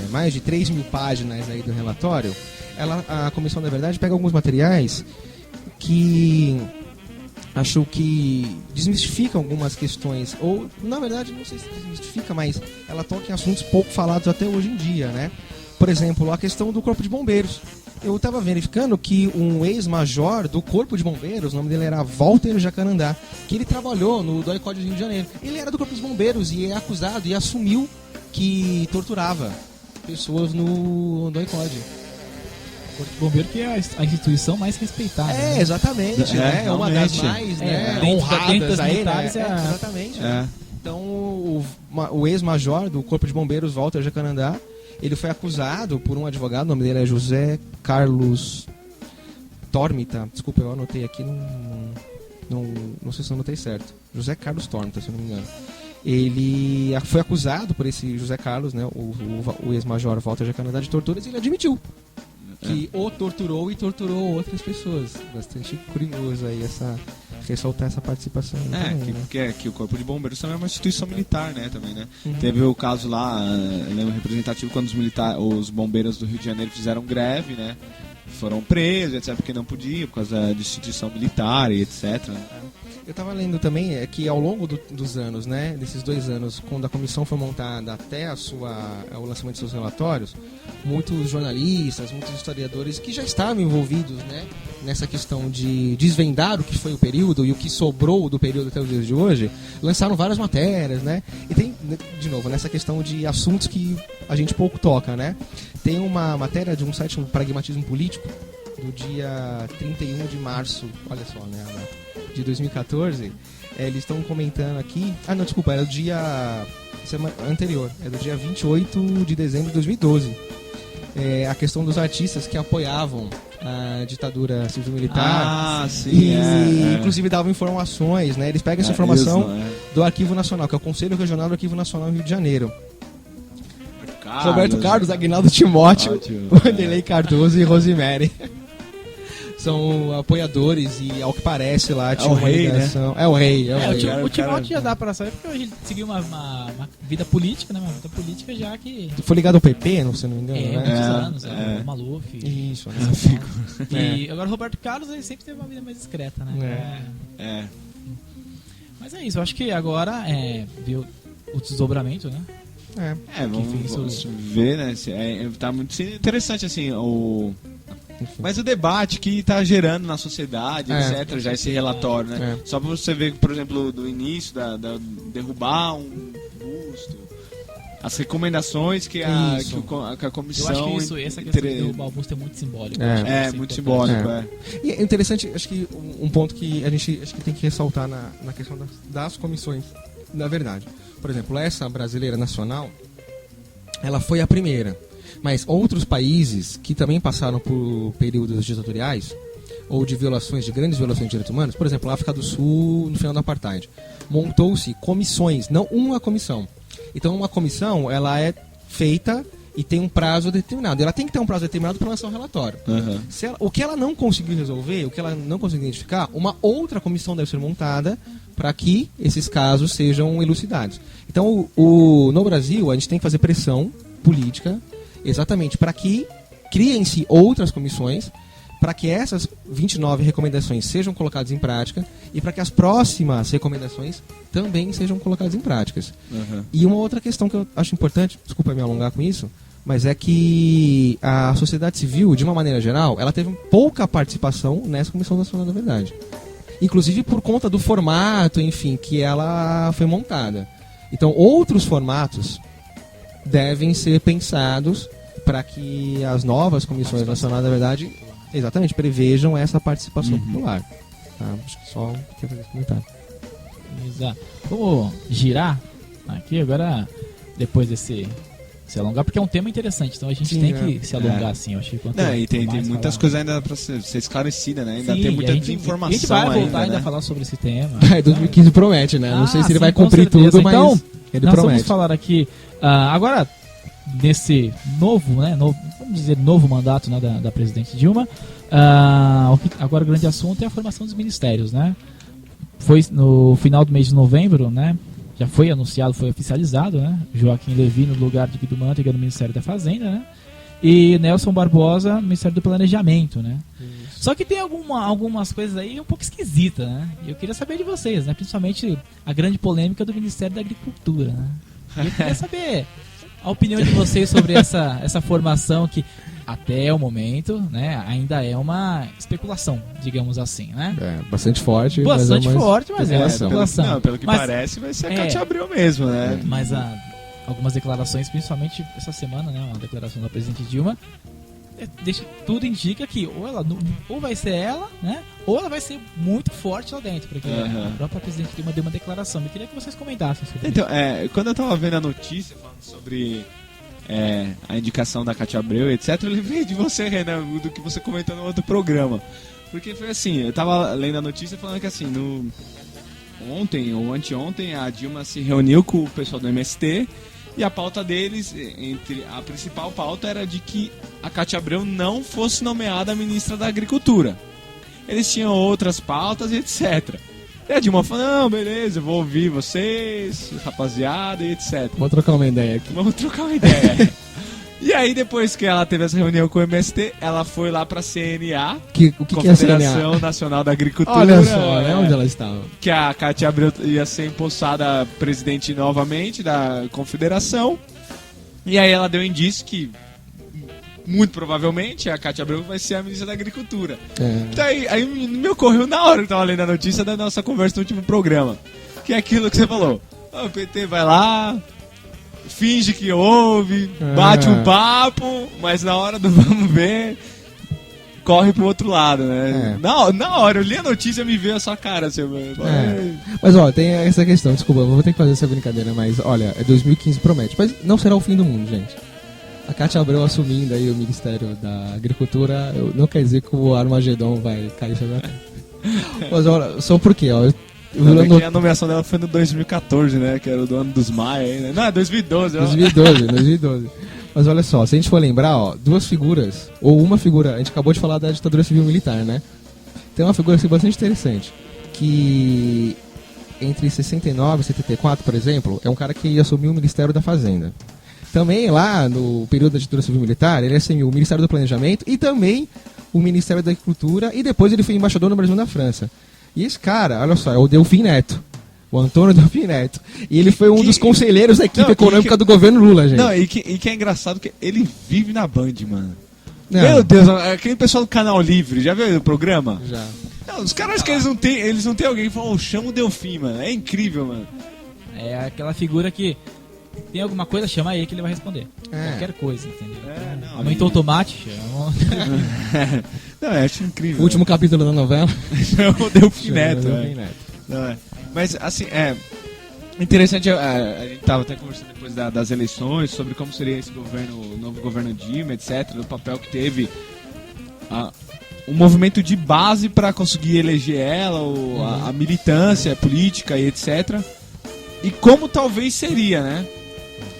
mais de 3 mil páginas aí do relatório, a Comissão da Verdade pega alguns materiais que acho que desmistificam algumas questões, ou na verdade não sei se desmistifica, mas ela toca em assuntos pouco falados até hoje em dia, né? Por exemplo, a questão do Corpo de Bombeiros. Eu estava verificando que um ex-major do Corpo de Bombeiros, o nome dele era Walter Jacarandá, que ele trabalhou no DOI-CODE do Rio de Janeiro. Ele era do Corpo dos Bombeiros e é acusado e assumiu que torturava pessoas no DOI-CODE. Corpo de Bombeiro que é a instituição mais respeitada. né? Exatamente, né? É uma das realmente. mais Dentro honradas das aí, militares né? é a- Exatamente. Então, o ex-major do Corpo de Bombeiros, Walter Jacarandá, ele foi acusado por um advogado, o nome dele é José Carlos Tormita. Desculpa, eu anotei aqui, não sei se eu anotei certo. José Carlos Tormita, se eu não me engano. Ele foi acusado por esse José Carlos, né, o ex-major Walter Jacarandá, de torturas, e ele admitiu. que o torturou e torturou outras pessoas. Bastante curioso aí ressaltar essa participação. Que o Corpo de Bombeiros também é uma instituição militar, né, também, né? Teve o caso lá, eu lembro representativo, quando os bombeiros do Rio de Janeiro fizeram greve, né? Foram presos, etc, porque não podiam, por causa da instituição militar e etc. Eu estava lendo também que ao longo dos anos, né, desses 2 anos, quando a comissão foi montada até o lançamento de seus relatórios, muitos jornalistas, muitos historiadores que já estavam envolvidos, né, nessa questão de desvendar o que foi o período e o que sobrou do período até os dias de hoje, lançaram várias matérias, né? E tem, de novo, nessa questão de assuntos que a gente pouco toca, né? Tem uma matéria de um site chamado Pragmatismo Político, do dia 31 de março, olha só, né, de 2014, eles estão comentando aqui... Ah, não, desculpa, era do dia anterior, é do dia 28 de dezembro de 2012. A questão dos artistas que apoiavam a ditadura civil-militar. Sim, inclusive davam informações, né? Eles pegam essa informação do Arquivo Nacional, que é o Conselho Regional do Arquivo Nacional do Rio de Janeiro. Roberto Carlos, Aguinaldo Timóteo, Wanderlei Cardoso e Rosemary. São apoiadores e, ao que parece, lá tinha uma ligação. Né? É o rei. O Timóteo já dá pra saber, porque hoje ele seguiu uma vida política, né? Uma vida política já que... Foi ligado ao PP, não, se não me engano, né? Muitos anos, o Maluf. Isso, né? E agora o Roberto Carlos, ele sempre teve uma vida mais discreta, né? Mas é isso, eu acho que agora viu o desdobramento, né? Vamos ver, né? Tá muito interessante, assim, Mas o debate que está gerando na sociedade, etc., já esse relatório, né? Só para você ver, por exemplo, do início, da derrubar um busto, as recomendações que a comissão... Eu acho que essa questão de derrubar o busto é muito simbólico. Muito simbólico, E é interessante, acho que um ponto que a gente tem que ressaltar na questão das comissões, na verdade. Por exemplo, essa brasileira nacional, ela foi a primeira. Mas outros países que também passaram por períodos ditatoriais ou de grandes violações de direitos humanos, por exemplo, a África do Sul, no final do Apartheid, montou-se comissões, não uma comissão. Então, uma comissão, ela é feita e tem um prazo determinado. Ela tem que ter um prazo determinado para lançar um relatório. O que ela não conseguiu resolver, o que ela não conseguiu identificar, uma outra comissão deve ser montada para que esses casos sejam elucidados. Então, no Brasil, a gente tem que fazer pressão política exatamente para que criem-se outras comissões, para que essas 29 recomendações sejam colocadas em prática e para que as próximas recomendações também sejam colocadas em práticas. E uma outra questão que eu acho importante, desculpa me alongar com isso, mas é que a sociedade civil, de uma maneira geral, ela teve pouca participação nessa Comissão Nacional da Verdade. Inclusive por conta do formato, enfim, que ela foi montada. Então, outros formatos devem ser pensados para que as novas comissões nacionais da verdade exatamente prevejam essa participação popular. Tá? Acho que só queria fazer esse comentário. Exato. Vamos girar aqui agora, depois desse se alongar, porque é um tema interessante, então a gente tem que se alongar assim, eu acho que e tem muitas coisas ainda para ser esclarecida, né? Ainda tem muita desinformação. A gente vai voltar ainda né? a falar sobre esse tema. 2015 promete, né? Não sei se ele vai cumprir tudo, mas então, ele nós promete. Vamos falar aqui agora nesse novo mandato, né, da presidente Dilma. Agora o grande assunto é a formação dos ministérios, né? Foi no final do mês de novembro, né? Já foi anunciado, foi oficializado, né? Joaquim Levy no lugar de Guido Mantega no Ministério da Fazenda, né? E Nelson Barbosa no Ministério do Planejamento, né? Isso. Só que tem algumas coisas aí um pouco esquisitas, né? E eu queria saber de vocês, né? Principalmente a grande polêmica do Ministério da Agricultura, né? E eu queria saber a opinião de vocês sobre essa formação que até o momento, né, ainda é uma especulação, digamos assim, né? Bastante forte. Bastante forte, mas é uma especulação. Pelo que parece, vai ser a Cátia Abreu mesmo, né? Mas algumas declarações, principalmente essa semana, né, uma declaração da presidente Dilma, tudo indica que ou vai ser ela, né, ou ela vai ser muito forte lá dentro, porque a própria presidente Dilma deu uma declaração. Eu queria que vocês comentassem sobre isso. Então, quando eu tava vendo a notícia falando sobre a indicação da Cátia Abreu, etc., eu lembrei de você, Renan, do que você comentou no outro programa. Porque foi assim, eu tava lendo a notícia falando que assim, ontem ou anteontem, a Dilma se reuniu com o pessoal do MST E a pauta deles, a principal pauta era de que a Cátia Abreu não fosse nomeada ministra da Agricultura. Eles tinham outras pautas e etc. E a Dilma falou, não, beleza, eu vou ouvir vocês, rapaziada e etc. Vamos trocar uma ideia aqui. Vamos trocar uma ideia. E aí, depois que ela teve essa reunião com o MST, ela foi lá pra CNA, O que é a Confederação CNA? Nacional da Agricultura. Olha só, né? Onde ela estava. Que a Cátia Abreu ia ser empossada presidente novamente da Confederação. E aí ela deu indício que, muito provavelmente, a Cátia Abreu vai ser a ministra da Agricultura. Então aí me ocorreu na hora que eu tava lendo a notícia da nossa conversa no último programa. Que é aquilo que você falou. O PT vai lá, finge que ouve, bate um papo, mas na hora do vamos ver, corre pro outro lado, né? Na hora, eu li a notícia e me veio a sua cara, assim, Mas ó, tem essa questão, desculpa, eu vou ter que fazer essa brincadeira, mas olha, 2015 promete, mas não será o fim do mundo, gente. A Cátia Abreu assumindo aí o Ministério da Agricultura, não quer dizer que o Armagedon vai cair sobre a terra. Mas olha, só porque, ó... A nomeação dela foi no 2014, né? Que era o do ano dos Maia, né? Não, é 2012. 2012. Mas olha só, se a gente for lembrar, ó, duas figuras, ou uma figura, a gente acabou de falar da ditadura civil-militar, né? Tem uma figura assim, bastante interessante, que entre 69 e 74, por exemplo, é um cara que assumiu o Ministério da Fazenda. Também lá no período da ditadura civil-militar, ele assumiu o Ministério do Planejamento e também o Ministério da Agricultura, e depois ele foi embaixador no Brasil e na França. E esse cara, olha só, é o Delfim Neto. O Antônio Delfim Neto. E ele foi um dos conselheiros da equipe econômica do governo Lula, gente. Não, e que é engraçado que ele vive na Band, mano. Meu Deus, aquele pessoal do Canal Livre, já viu o programa? Já. Não, os caras que eles não têm alguém que fala, chama o Delfim, mano. É incrível, mano. É aquela figura que tem alguma coisa, chama aí que ele vai responder. Qualquer coisa, entendeu? Aumentou o tomate, chama. Não, eu acho incrível. O último capítulo da novela. Chama o Delfim Neto. Neto. Mas, assim, interessante, a gente tava até conversando depois das eleições sobre como seria esse governo, o novo governo Dilma, etc., do papel que teve um movimento de base para conseguir eleger ela, a militância política e etc., e como talvez seria, né,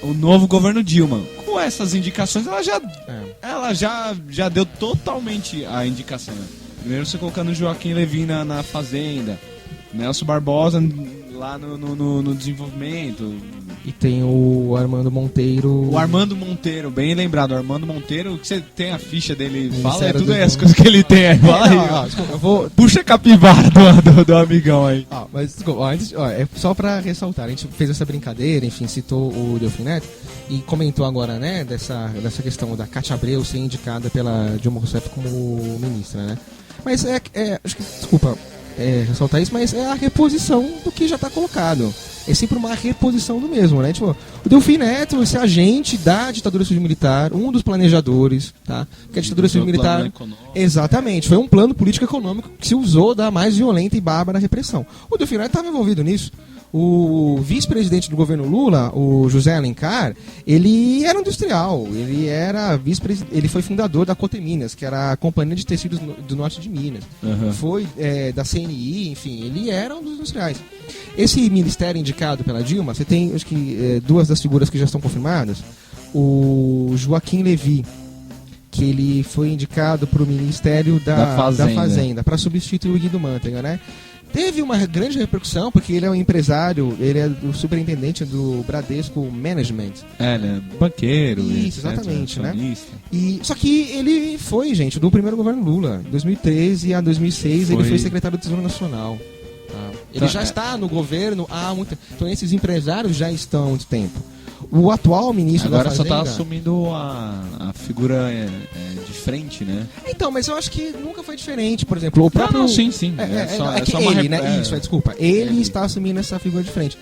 o novo governo Dilma. Com essas indicações, ela já deu totalmente a indicação. Primeiro você colocando o Joaquim Levy na Fazenda, Nelson Barbosa lá no desenvolvimento. E tem o Armando Monteiro. O Armando Monteiro, bem lembrado. O Armando Monteiro, que você tem a ficha dele, fala aí tudo aí, as coisas que ele tem aí. Fala aí. Desculpa, eu vou... Puxa a capivara do amigão aí. Mas desculpa, antes, é só pra ressaltar, a gente fez essa brincadeira, enfim, citou o Delfim Neto e comentou agora, né, dessa questão da Cátia Abreu ser indicada pela Dilma Rousseff como ministra, né? Mas acho que, desculpa ressaltar isso, mas é a reposição do que já está colocado. É sempre uma reposição do mesmo, né? Tipo, o Delfim Neto, esse agente da ditadura civil-militar, um dos planejadores, tá? Porque a ditadura civil-militar... Exatamente, foi um plano político-econômico que se usou da mais violenta e bárbara repressão. O Delfim Neto estava envolvido nisso. O vice-presidente do governo Lula, o José Alencar, ele era industrial, ele foi fundador da Coteminas, que era a companhia de tecidos do norte de Minas. Foi da CNI, enfim, ele era um dos industriais. Esse ministério indicado pela Dilma, você tem, acho que, duas das figuras que já estão confirmadas. O Joaquim Levy, que ele foi indicado para o Ministério da Fazenda, para substituir o Guido Mantega, né? Teve uma grande repercussão, porque ele é um empresário, ele é o superintendente do Bradesco Management. Né? Banqueiro. Isso, exatamente, né? Só que ele foi, gente, do primeiro governo Lula. 2013 a 2006, ele foi secretário do Tesouro Nacional. Tá? Ele já está no governo há muito tempo. Então esses empresários já estão há muito tempo. O atual ministro da Fazenda... Agora só está assumindo a figura de frente, né? Então, mas eu acho que nunca foi diferente. Por exemplo, o próprio... Sim. Desculpa. Ele está assumindo essa figura de frente.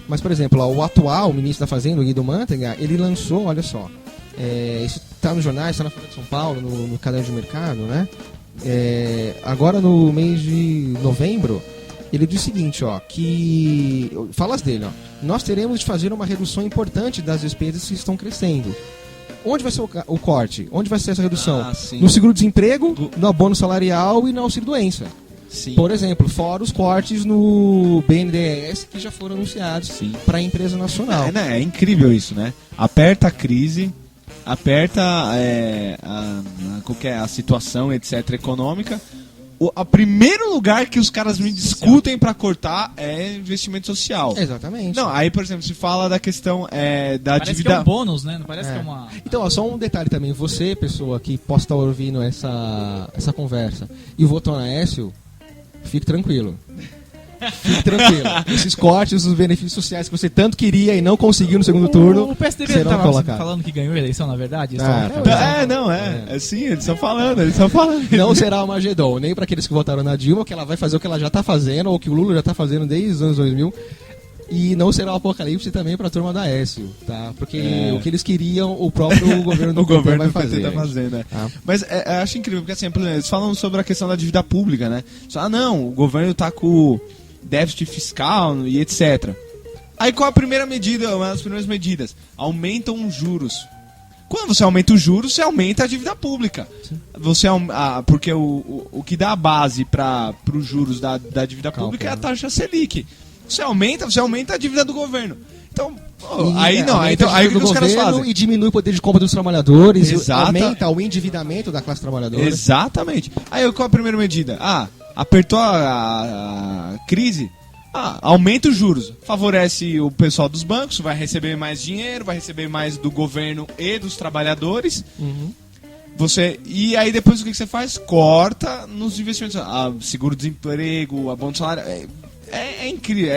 Mas, por exemplo, o atual ministro da Fazenda, o Guido Mantega, ele lançou, olha só, isso está nos jornais, está na Folha de São Paulo, no Caderno de Mercado, né? Agora no mês de novembro... Ele diz o seguinte, que... Falas dele, nós teremos de fazer uma redução importante das despesas que estão crescendo. Onde vai ser o corte? Onde vai ser essa redução? No seguro-desemprego, no abono salarial e no auxílio-doença. Sim. Por exemplo, fora os cortes no BNDES que já foram anunciados para a empresa nacional. É incrível isso, né? Aperta a crise, aperta a situação, etc., econômica. O primeiro lugar que os caras me discutem para cortar é investimento social. Exatamente. Não, aí, por exemplo, se fala da questão da Parece dívida... que é um bônus, né? Não parece que é uma... Então, ó, só um detalhe também. Você, pessoa que possa estar ouvindo essa conversa e votou na Aécio, fique tranquilo. Fique tranquilo. Esses cortes, os benefícios sociais que você tanto queria e não conseguiu no segundo turno, O PSDB serão estava colocados. falando que ganhou a eleição, na verdade? Sim, eles estão falando, Não será o Magedon, nem para aqueles que votaram na Dilma, que ela vai fazer o que ela já está fazendo, ou que o Lula já está fazendo desde os anos 2000. E não será o apocalipse também para a turma da Aécio, tá? Porque o que eles queriam, o próprio governo do PT vai fazer. Tá fazendo, Tá? Mas eu acho incrível, porque assim, por exemplo, eles falam sobre a questão da dívida pública, né? Não, o governo tá com déficit fiscal e etc. Aí qual a primeira medida, uma das primeiras medidas? Aumentam os juros. Quando você aumenta os juros, você aumenta a dívida pública. Porque o que dá a base para os juros da dívida pública é a taxa Selic. Você aumenta a dívida do governo. Então, aí o que os caras fazem? E diminui o poder de compra dos trabalhadores, Exato. aumenta o endividamento da classe trabalhadora. Exatamente. Aí qual a primeira medida? Apertou a crise, aumenta os juros. Favorece o pessoal dos bancos, vai receber mais dinheiro, vai receber mais do governo e dos trabalhadores. Uhum. E aí depois o que você faz? Corta nos investimentos. Seguro-desemprego, abono salário. É incrível.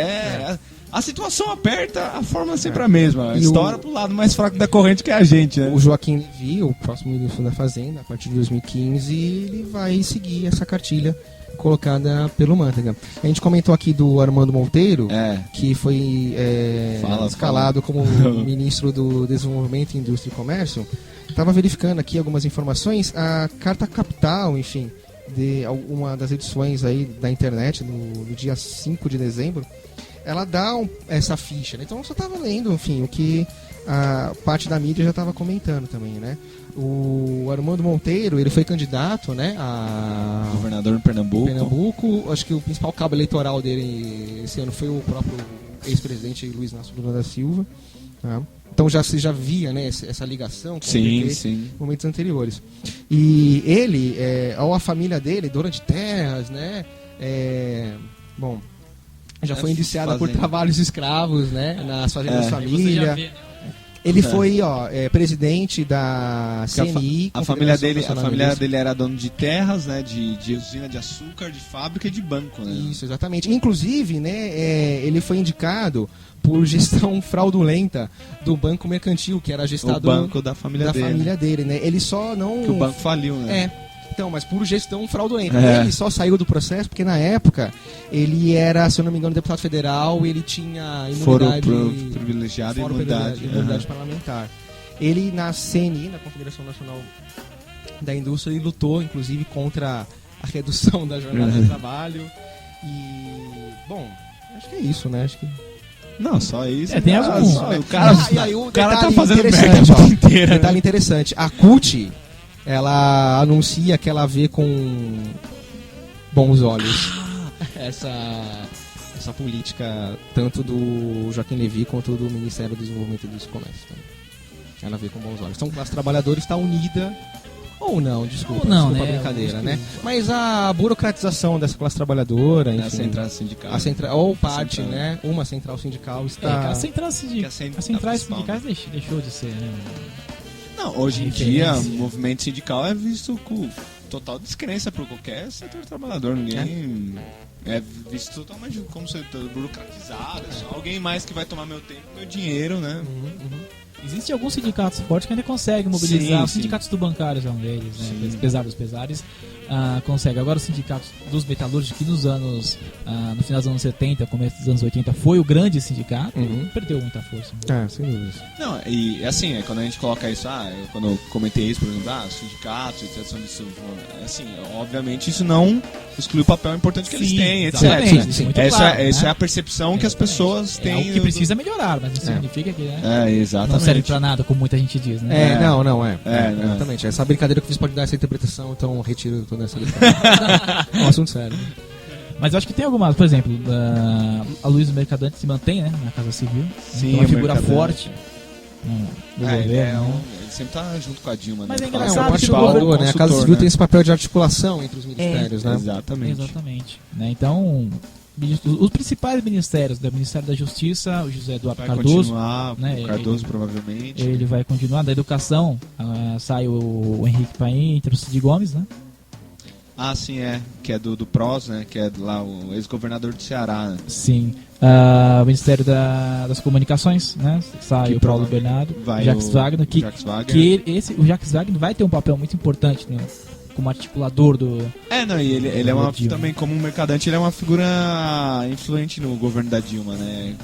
A situação aperta, a forma é sempre a mesma. Estoura pro lado mais fraco da corrente que é a gente, né? O Joaquim Levy, o próximo ministro da Fazenda, a partir de 2015, ele vai seguir essa cartilha colocada pelo Manteiga. A gente comentou aqui do Armando Monteiro, que foi escalado como ministro do Desenvolvimento, Indústria e Comércio. Estava verificando aqui algumas informações. A Carta Capital, enfim, de uma das edições aí da internet, no dia 5 de dezembro, ela dá essa ficha, né? Então eu só estava lendo, enfim, o que a parte da mídia já estava comentando também, né? O Armando Monteiro, ele foi candidato, né, a governador de Pernambuco. Acho que o principal cabo eleitoral dele esse ano foi o próprio ex-presidente Luiz Inácio Lula da Silva, tá? Então você já via, né, essa ligação com o PT em momentos anteriores. E ele, ou a família dele, dona de terras, né, já foi indiciada por trabalhos escravos, né, nas fazendas da família. Ele foi presidente da CNI. A família dele era dono de terras, né, de usina de açúcar, de fábrica e de banco, né? Isso, exatamente. Inclusive, né, ele foi indicado por gestão fraudulenta do Banco Mercantil, que era gestado o banco da família dele, né? Ele só não... Que o banco faliu, né? Então, mas por gestão fraudulenta. Ele só saiu do processo porque na época ele era, se eu não me engano, deputado federal e ele tinha imunidade... Foro privilegiado e imunidade parlamentar. Ele na CNI, na Confederação Nacional da Indústria, ele lutou, inclusive, contra a redução da jornada de trabalho. E, bom, acho que é isso, né? Acho que... Não, só isso. Tem algum... O cara tá fazendo merda a vida inteira. Detalhe interessante. A CUT, ela anuncia que ela vê com bons olhos essa política, tanto do Joaquim Levy quanto do Ministério do Desenvolvimento e do Comércio. Ela vê com bons olhos. Então, a classe trabalhadora está unida, ou não, desculpa né? A brincadeira, né? Mas a burocratização dessa classe trabalhadora, enfim, a central sindical, ou parte, né? Uma central sindical está... As centrais sindicais deixou de ser, né? Não, hoje em dia, o movimento sindical é visto com total descrença por qualquer setor trabalhador. Ninguém é visto totalmente como setor burocratizado. É só alguém mais que vai tomar meu tempo, meu dinheiro, né? Existem alguns sindicatos fortes que ainda conseguem mobilizar. Os sindicatos do bancário são deles, né? Apesar dos pesares, consegue. Agora os sindicatos dos metalúrgicos, que no final dos anos 70, começo dos anos 80, foi o grande sindicato, perdeu muita força. Sem dúvida. Não, e assim, quando a gente coloca isso, quando eu comentei isso, por exemplo, os sindicatos, etc., assim, obviamente isso não exclui o papel importante que eles têm, etc. Essa é a percepção que as pessoas têm. O que precisa melhorar, mas não significa que exatamente. Não serve pra nada, como muita gente diz, né? Exatamente. Essa brincadeira que eu fiz pode dar essa interpretação, então retiro toda essa brincadeira. É um assunto sério. Mas eu acho que tem algumas, por exemplo, a Luiz Mercadante se mantém, né, na Casa Civil. Sim, então, uma o figura Mercadante. forte do Ele, governo. Né? ele sempre tá junto com a Dilma. Mas né? é Fala engraçado que um que principal o articulador, né? A Casa consultor, Civil né? tem esse papel de articulação entre os ministérios, né? Exatamente. Exatamente. Né? Então, os principais ministérios, o Ministério da Justiça, o José Eduardo Vai Cardoso, continuar, né, o Cardoso provavelmente. ele vai continuar. Da Educação, sai o Henrique Paim, entra o Cid Gomes, né? Ah, sim, que é do PROS, né? Que é lá o ex-governador do Ceará, né? Sim. O Ministério das Comunicações, né? Sai Que o Paulo prova- Bernardo, vai Jacques o Wagner, que Jacques Wagner. o Jacques Wagner vai ter um papel muito importante, né? Como articulador do... Não, e ele é uma, Dilma. também como um mercadante, ele é uma figura influente no governo da Dilma, né?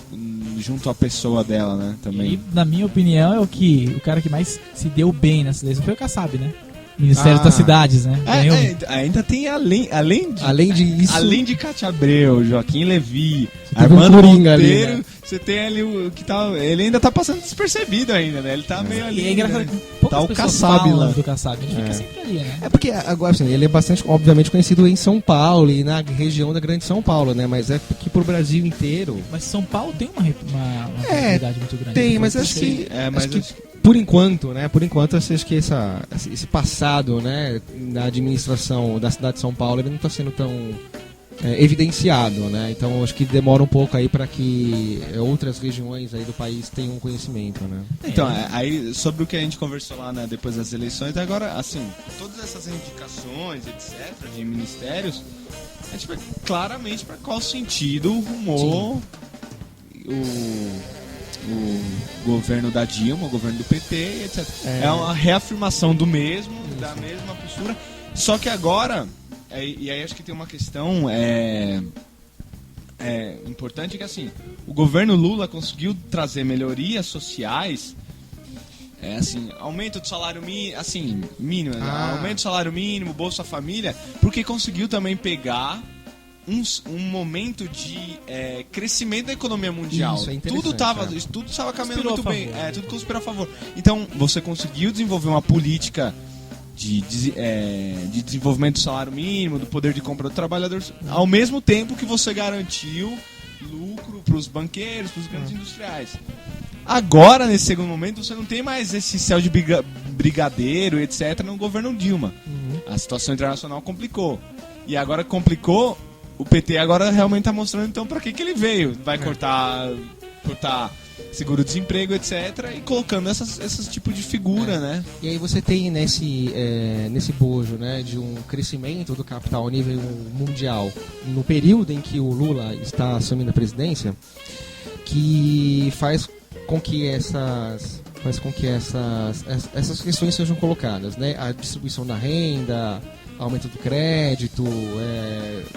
Junto à pessoa dela, né? Também. E, na minha opinião, é o cara que mais se deu bem nessa eleição foi o Kassab, né? Ministério das Cidades, né? Ganhou. Ainda tem além Além de Cátia Abreu, Joaquim Levi, teve Armando um Coringa ali, Monteiro, né? você tem ali o que tá. Ele ainda tá passando despercebido ainda, né? Ele tá meio ali. E é engraçado né? que poucas Tá o pessoas Kassab falam lá. do Kassab. Ele fica sempre ali, né? É porque agora assim, ele é bastante, obviamente, conhecido em São Paulo e na região da Grande São Paulo, né? Mas é que pro Brasil inteiro. Mas São Paulo tem uma visibilidade muito grande. Tem, mas Acho acho que, mas acho que por enquanto, né? Por enquanto, acho que esse passado, né, da administração da cidade de São Paulo, ele não está sendo tão evidenciado, né? Então acho que demora um pouco aí para que outras regiões aí do país tenham conhecimento, né? Então, aí sobre o que a gente conversou lá, né, depois das eleições, agora, assim, todas essas indicações, etc., de ministérios, a gente vê claramente para qual sentido rumou o governo da Dilma, o governo do PT, etc. É uma reafirmação do mesmo, da mesma postura, só que agora, e aí acho que tem uma questão importante, que assim, o governo Lula conseguiu trazer melhorias sociais, assim, aumento do salário mínimo, aumento do salário mínimo, Bolsa Família, porque conseguiu também pegar um momento de crescimento da economia mundial. Isso, é interessante, tudo estava caminhando Conspirou muito a bem, favor. tudo conspirou a favor. Então, você conseguiu desenvolver uma política de desenvolvimento do salário mínimo, do poder de compra do trabalhador, ao mesmo tempo que você garantiu lucro para os banqueiros, para os grandes industriais. Agora, nesse segundo momento, você não tem mais esse céu de brigadeiro, etc., no governo Dilma. A situação internacional complicou. E agora que complicou, o PT agora realmente está mostrando então para que ele veio. Vai cortar seguro-desemprego, etc., e colocando esses tipo de figura, né? E aí você tem nesse bojo, né, de um crescimento do capital a nível mundial, no período em que o Lula está assumindo a presidência, que faz com que essas questões sejam colocadas, né? A distribuição da renda, aumento do crédito,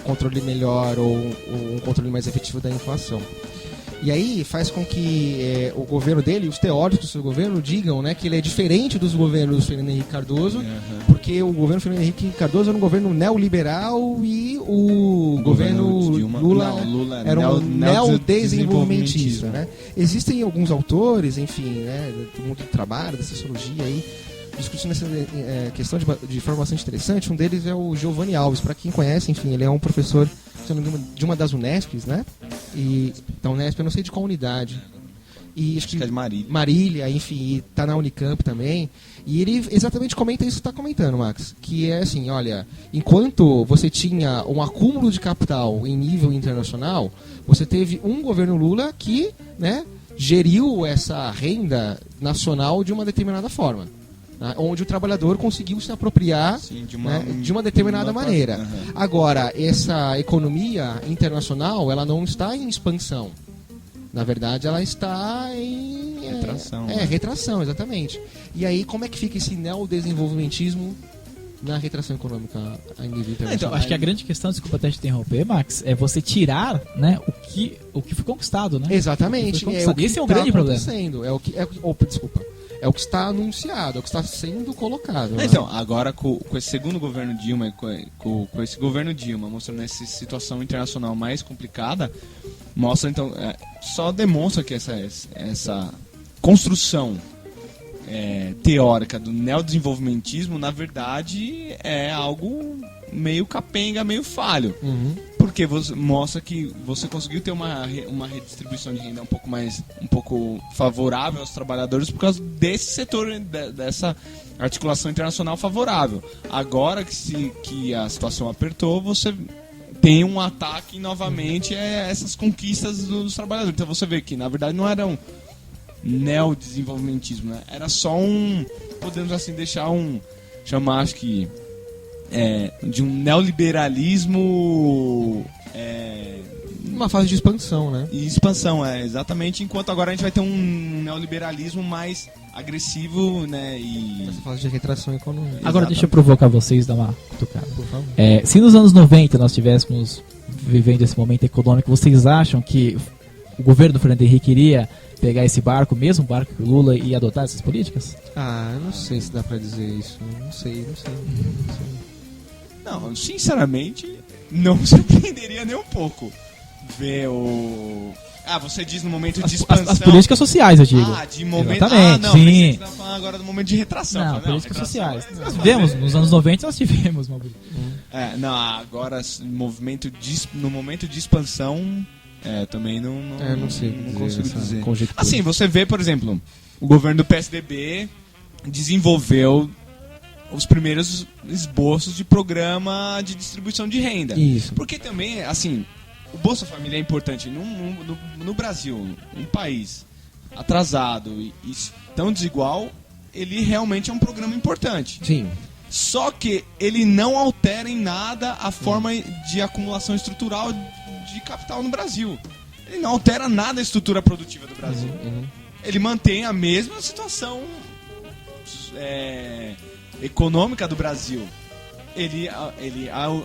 controle melhor ou um controle mais efetivo da inflação. E aí faz com que o governo dele, os teóricos do seu governo, digam, né, que ele é diferente dos governos do Fernando Henrique Cardoso, porque o governo Fernando Henrique Cardoso era um governo neoliberal e o governo Dilma, Lula, Lula era um neodesenvolvimentista, neodesenvolvimentista, né? Existem alguns autores, enfim, né, do mundo do trabalho, da sociologia aí, discutindo essa questão de forma bastante interessante. Um deles é o Giovanni Alves. Para quem conhece, enfim, ele é um professor de uma das Unesps, né? E da Unesp, eu não sei de qual unidade. E acho que é de Marília. Marília, enfim, e tá na Unicamp também. E ele exatamente comenta isso que você está comentando, Max. Que é assim, olha, enquanto você tinha um acúmulo de capital em nível internacional, você teve um governo Lula que, né, geriu essa renda nacional de uma determinada forma. Onde o trabalhador conseguiu se apropriar, Sim, de uma determinada maneira. Agora, essa economia internacional, ela não está em expansão. Na verdade, ela está em retração. Retração, exatamente. E aí, como é que fica esse neodesenvolvimentismo na retração econômica a nível internacional? Então, acho que a grande questão, desculpa até te interromper, Max, é você tirar, né, o que foi conquistado, né? Exatamente. Esse é o grande problema. É o que está anunciado, é o que está sendo colocado. Né? Então, agora com esse segundo governo Dilma, com esse governo Dilma mostrando essa situação internacional mais complicada, mostra então, só demonstra que essa construção teórica do neodesenvolvimentismo, na verdade, é algo meio capenga, meio falho. porque mostra que você conseguiu ter uma redistribuição de renda um pouco favorável aos trabalhadores por causa desse setor, dessa articulação internacional favorável. Agora que a situação apertou, você tem um ataque novamente a essas conquistas dos trabalhadores. Então você vê que na verdade não era um neodesenvolvimentismo, né? Era só podemos assim chamar, acho que de um neoliberalismo, uma fase de expansão, né? E expansão, exatamente, enquanto agora a gente vai ter um neoliberalismo mais agressivo, né? E essa fase de retração econômica. Agora Exatamente. deixa eu provocar vocês, dar uma cutucada. Por favor. Se nos anos 90 nós estivéssemos vivendo esse momento econômico, vocês acham que o governo do Fernando Henrique iria pegar esse barco, mesmo barco que o Lula, e adotar essas políticas? Eu não sei se dá pra dizer isso. Não sei. não, sinceramente, não me surpreenderia nem um pouco ver você diz no momento de expansão. As políticas sociais, eu digo. De momento. Exatamente, Não, sim. você tá falando agora do momento de retração. Não, Não, políticas retração sociais. Nós tivemos, nos anos 90 nós tivemos uma não, agora no momento de expansão, também não sei não dizer consigo essa dizer. conjectura. Assim, você vê, por exemplo, o governo do PSDB desenvolveu os primeiros esboços de programa de distribuição de renda. Isso. Porque também, assim, o Bolsa Família é importante no Brasil, um país atrasado e tão desigual, ele realmente é um programa importante. Sim. Só que ele não altera em nada a forma de acumulação estrutural de capital no Brasil. Ele não altera nada a estrutura produtiva do Brasil. Ele mantém a mesma situação econômica do Brasil. Ele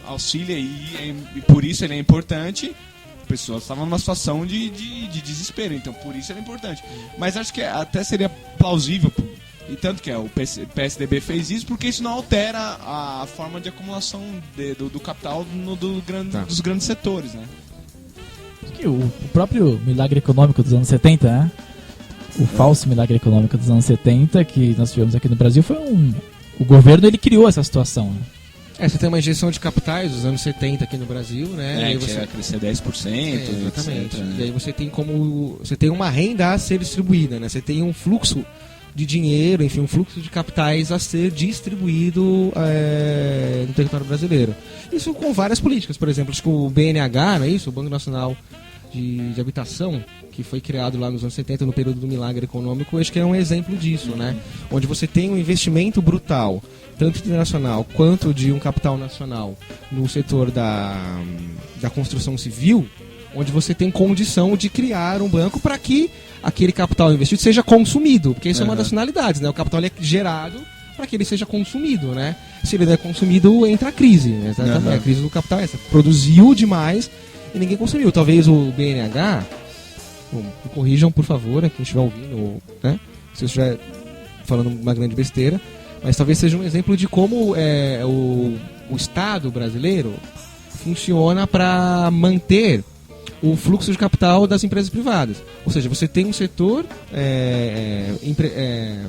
auxilia e por isso ele é importante. As pessoas estavam numa situação de desespero, então por isso ele é importante. Mas acho que até seria plausível, e tanto que o PSDB fez isso, porque isso não altera a forma de acumulação do capital dos grandes setores, né? O próprio milagre econômico dos anos 70, né? O falso milagre econômico dos anos 70 que nós tivemos aqui no Brasil foi o governo, ele criou essa situação, né? Você tem uma injeção de capitais dos anos 70 aqui no Brasil, né? E aí você vai crescer 10%, exatamente. etc, né? E aí você tem uma renda a ser distribuída, né? Você tem um fluxo de dinheiro, enfim, um fluxo de capitais a ser distribuído no território brasileiro. Isso com várias políticas, por exemplo, acho que o BNH, não é isso? O Banco Nacional de Habitação, que foi criado lá nos anos 70, no período do milagre econômico, acho que é um exemplo disso, né? Onde você tem um investimento brutal, tanto internacional quanto de um capital nacional, no setor da construção civil, onde você tem condição de criar um banco para que aquele capital investido seja consumido, porque isso é uma das finalidades, né? O capital é gerado para que ele seja consumido, né? Se ele não é consumido, entra a crise, né? Exatamente. A crise do capital é essa. Produziu demais e ninguém consumiu. Talvez o BNH, me corrijam, por favor, quem estiver ouvindo, né? Se eu estiver falando uma grande besteira, mas talvez seja um exemplo de como o Estado brasileiro funciona para manter o fluxo de capital das empresas privadas. Ou seja, você tem um setor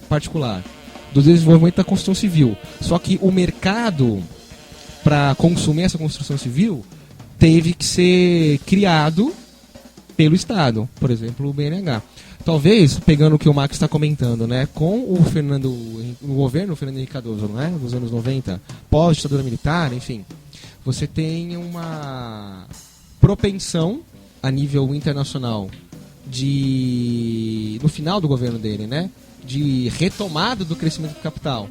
particular do desenvolvimento da construção civil. Só que o mercado para consumir essa construção civil teve que ser criado pelo Estado, por exemplo, o BNH. Talvez, pegando o que o Max está comentando, né, com o governo Fernando Henrique Cardoso, né, nos anos 90, pós-ditadura militar, enfim, você tem uma propensão a nível internacional no final do governo dele, né, de retomada do crescimento do capital.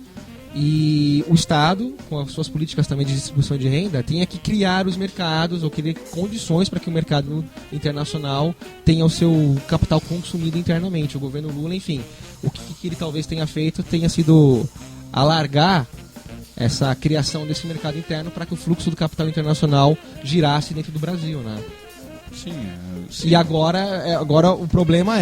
E o Estado, com as suas políticas também de distribuição de renda, tinha que criar os mercados ou criar condições para que o mercado internacional tenha o seu capital consumido internamente. O governo Lula, enfim, o que ele talvez tenha feito tenha sido alargar essa criação desse mercado interno para que o fluxo do capital internacional girasse dentro do Brasil, né? Sim. E agora o problema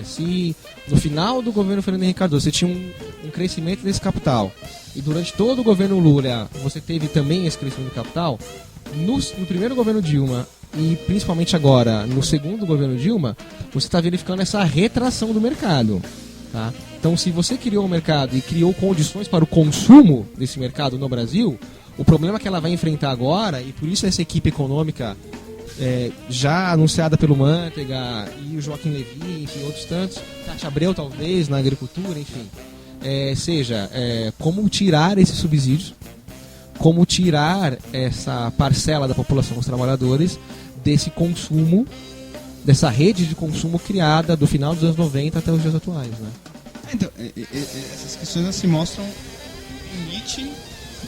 se no final do governo Fernando Henrique Cardoso você tinha um crescimento desse capital e durante todo o governo Lula você teve também esse crescimento do capital, no primeiro governo Dilma e principalmente agora no segundo governo Dilma, você está verificando essa retração do mercado, tá? Então, se você criou um mercado e criou condições para o consumo desse mercado no Brasil, O problema que ela vai enfrentar agora, e por isso essa equipe econômica já anunciada pelo Manteiga e o Joaquim Levy, enfim, outros tantos, Tati Abreu talvez, na agricultura, enfim, como tirar esses subsídios, como tirar essa parcela da população, os trabalhadores, desse consumo, dessa rede de consumo criada do final dos anos 90 até os dias atuais, né? Então, essas questões assim, mostram o limite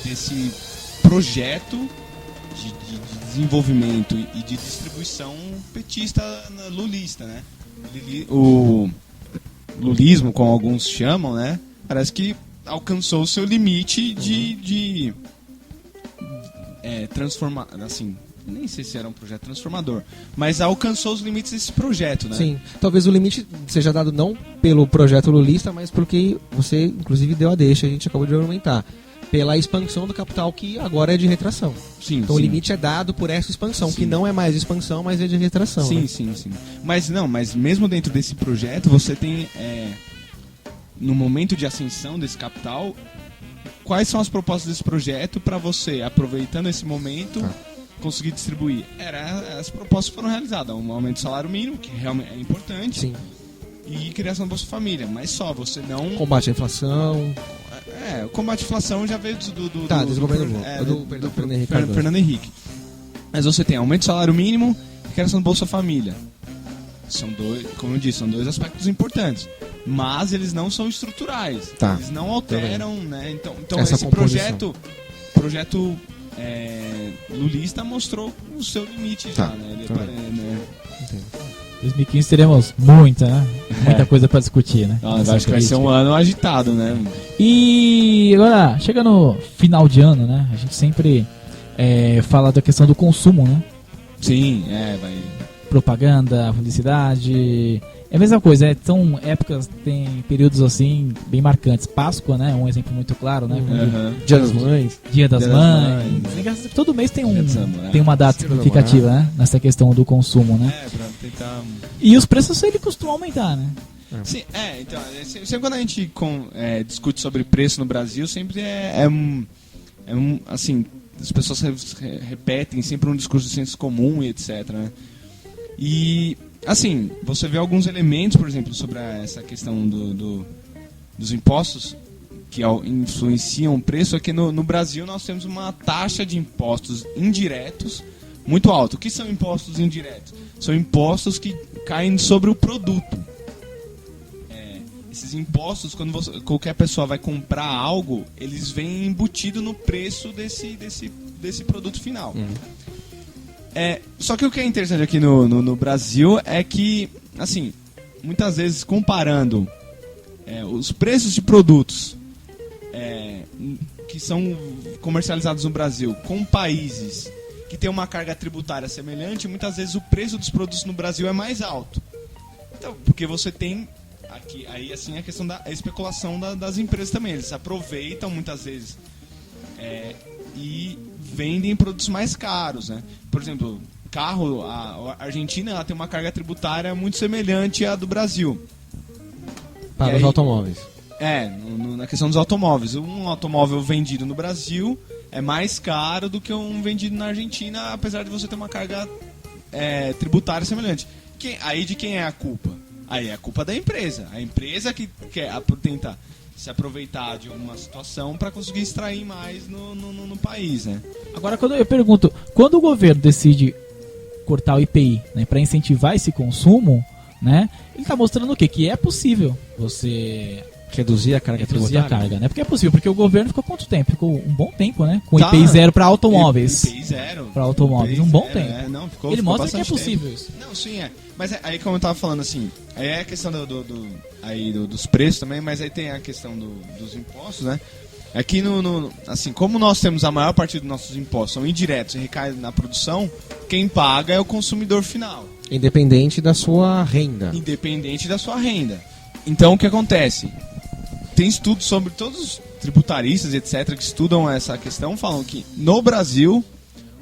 desse projeto de desenvolvimento e de distribuição petista lulista, né? O lulismo, como alguns chamam, né? Parece que alcançou o seu limite de transformar, assim, nem sei se era um projeto transformador, mas alcançou os limites desse projeto, né? Sim, talvez o limite seja dado não pelo projeto lulista, mas porque você, inclusive, deu a deixa, a gente acabou de argumentar, pela expansão do capital que agora é de retração. Sim, então o limite é dado por essa expansão, que não é mais expansão, mas é de retração. Sim, né? sim. Mas mesmo dentro desse projeto, você tem, no momento de ascensão desse capital, quais são as propostas desse projeto para você, aproveitando esse momento, conseguir distribuir? As propostas foram realizadas, um aumento do salário mínimo, que realmente é importante, Sim. E criação do Bolsa Família, mas só, você não... Combate à inflação... o combate à inflação já veio do Fernando Henrique. Mas você tem aumento do salário mínimo e criação do Bolsa Família. São dois, como eu disse, são dois aspectos importantes. Mas eles não são estruturais. Eles não alteram, né? Então esse projeto lulista mostrou o seu limite já, né? Entendo. 2015 teremos muita coisa para discutir, né? Acho que vai ser um ano agitado, né? E agora, chega no final de ano, né? A gente sempre fala da questão do consumo, né? Sim, vai. Propaganda, publicidade. É a mesma coisa, são épocas, tem períodos assim, bem marcantes. Páscoa, né? Um exemplo muito claro, né? Dia das Mães. Dia das Mães. Todo mês tem uma data significativa, né? Nessa questão do consumo, né? Pra tentar... E os preços, ele costuma aumentar, né? Sim, então, sempre quando a gente discute sobre preço no Brasil, sempre assim, as pessoas repetem sempre um discurso de senso comum e etc, né? E, assim, você vê alguns elementos, por exemplo, sobre essa questão dos impostos que influenciam o preço. Aqui no Brasil nós temos uma taxa de impostos indiretos muito alta. O que são impostos indiretos? São impostos que caem sobre o produto. Esses impostos, quando qualquer pessoa vai comprar algo, eles vêm embutido no preço desse produto final. Só que o que é interessante aqui no Brasil é que, assim, muitas vezes comparando os preços de produtos que são comercializados no Brasil com países que têm uma carga tributária semelhante, muitas vezes o preço dos produtos no Brasil é mais alto. Então, porque você tem aqui, aí assim, a questão da especulação das empresas também. Eles aproveitam muitas vezes e vendem produtos mais caros, né? Por exemplo, carro, a Argentina ela tem uma carga tributária muito semelhante à do Brasil. Para os automóveis. Na questão dos automóveis. Um automóvel vendido no Brasil é mais caro do que um vendido na Argentina, apesar de você ter uma carga tributária semelhante. Aí de quem é a culpa? Aí é a culpa da empresa. A empresa que quer tentar se aproveitar de uma situação para conseguir extrair mais no país, né? Agora, quando eu pergunto, quando o governo decide cortar o IPI, né, para incentivar esse consumo, né, ele está mostrando o quê? Que é possível você reduzir a carga tributária, né? Porque é possível, porque o governo ficou quanto tempo? Ficou um bom tempo, né? Com IPI zero para automóveis. IPI zero. Para automóveis, um bom tempo. Ele ficou mostra que é possível isso. Não, sim, Mas aí, como eu tava falando, assim, aí é a questão dos preços também, mas aí tem a questão dos impostos, né? Aqui, assim, como nós temos a maior parte dos nossos impostos são indiretos e recaem na produção, quem paga é o consumidor final. Independente da sua renda. Então, o que acontece? Tem estudos sobre todos os tributaristas, etc., que estudam essa questão, falam que no Brasil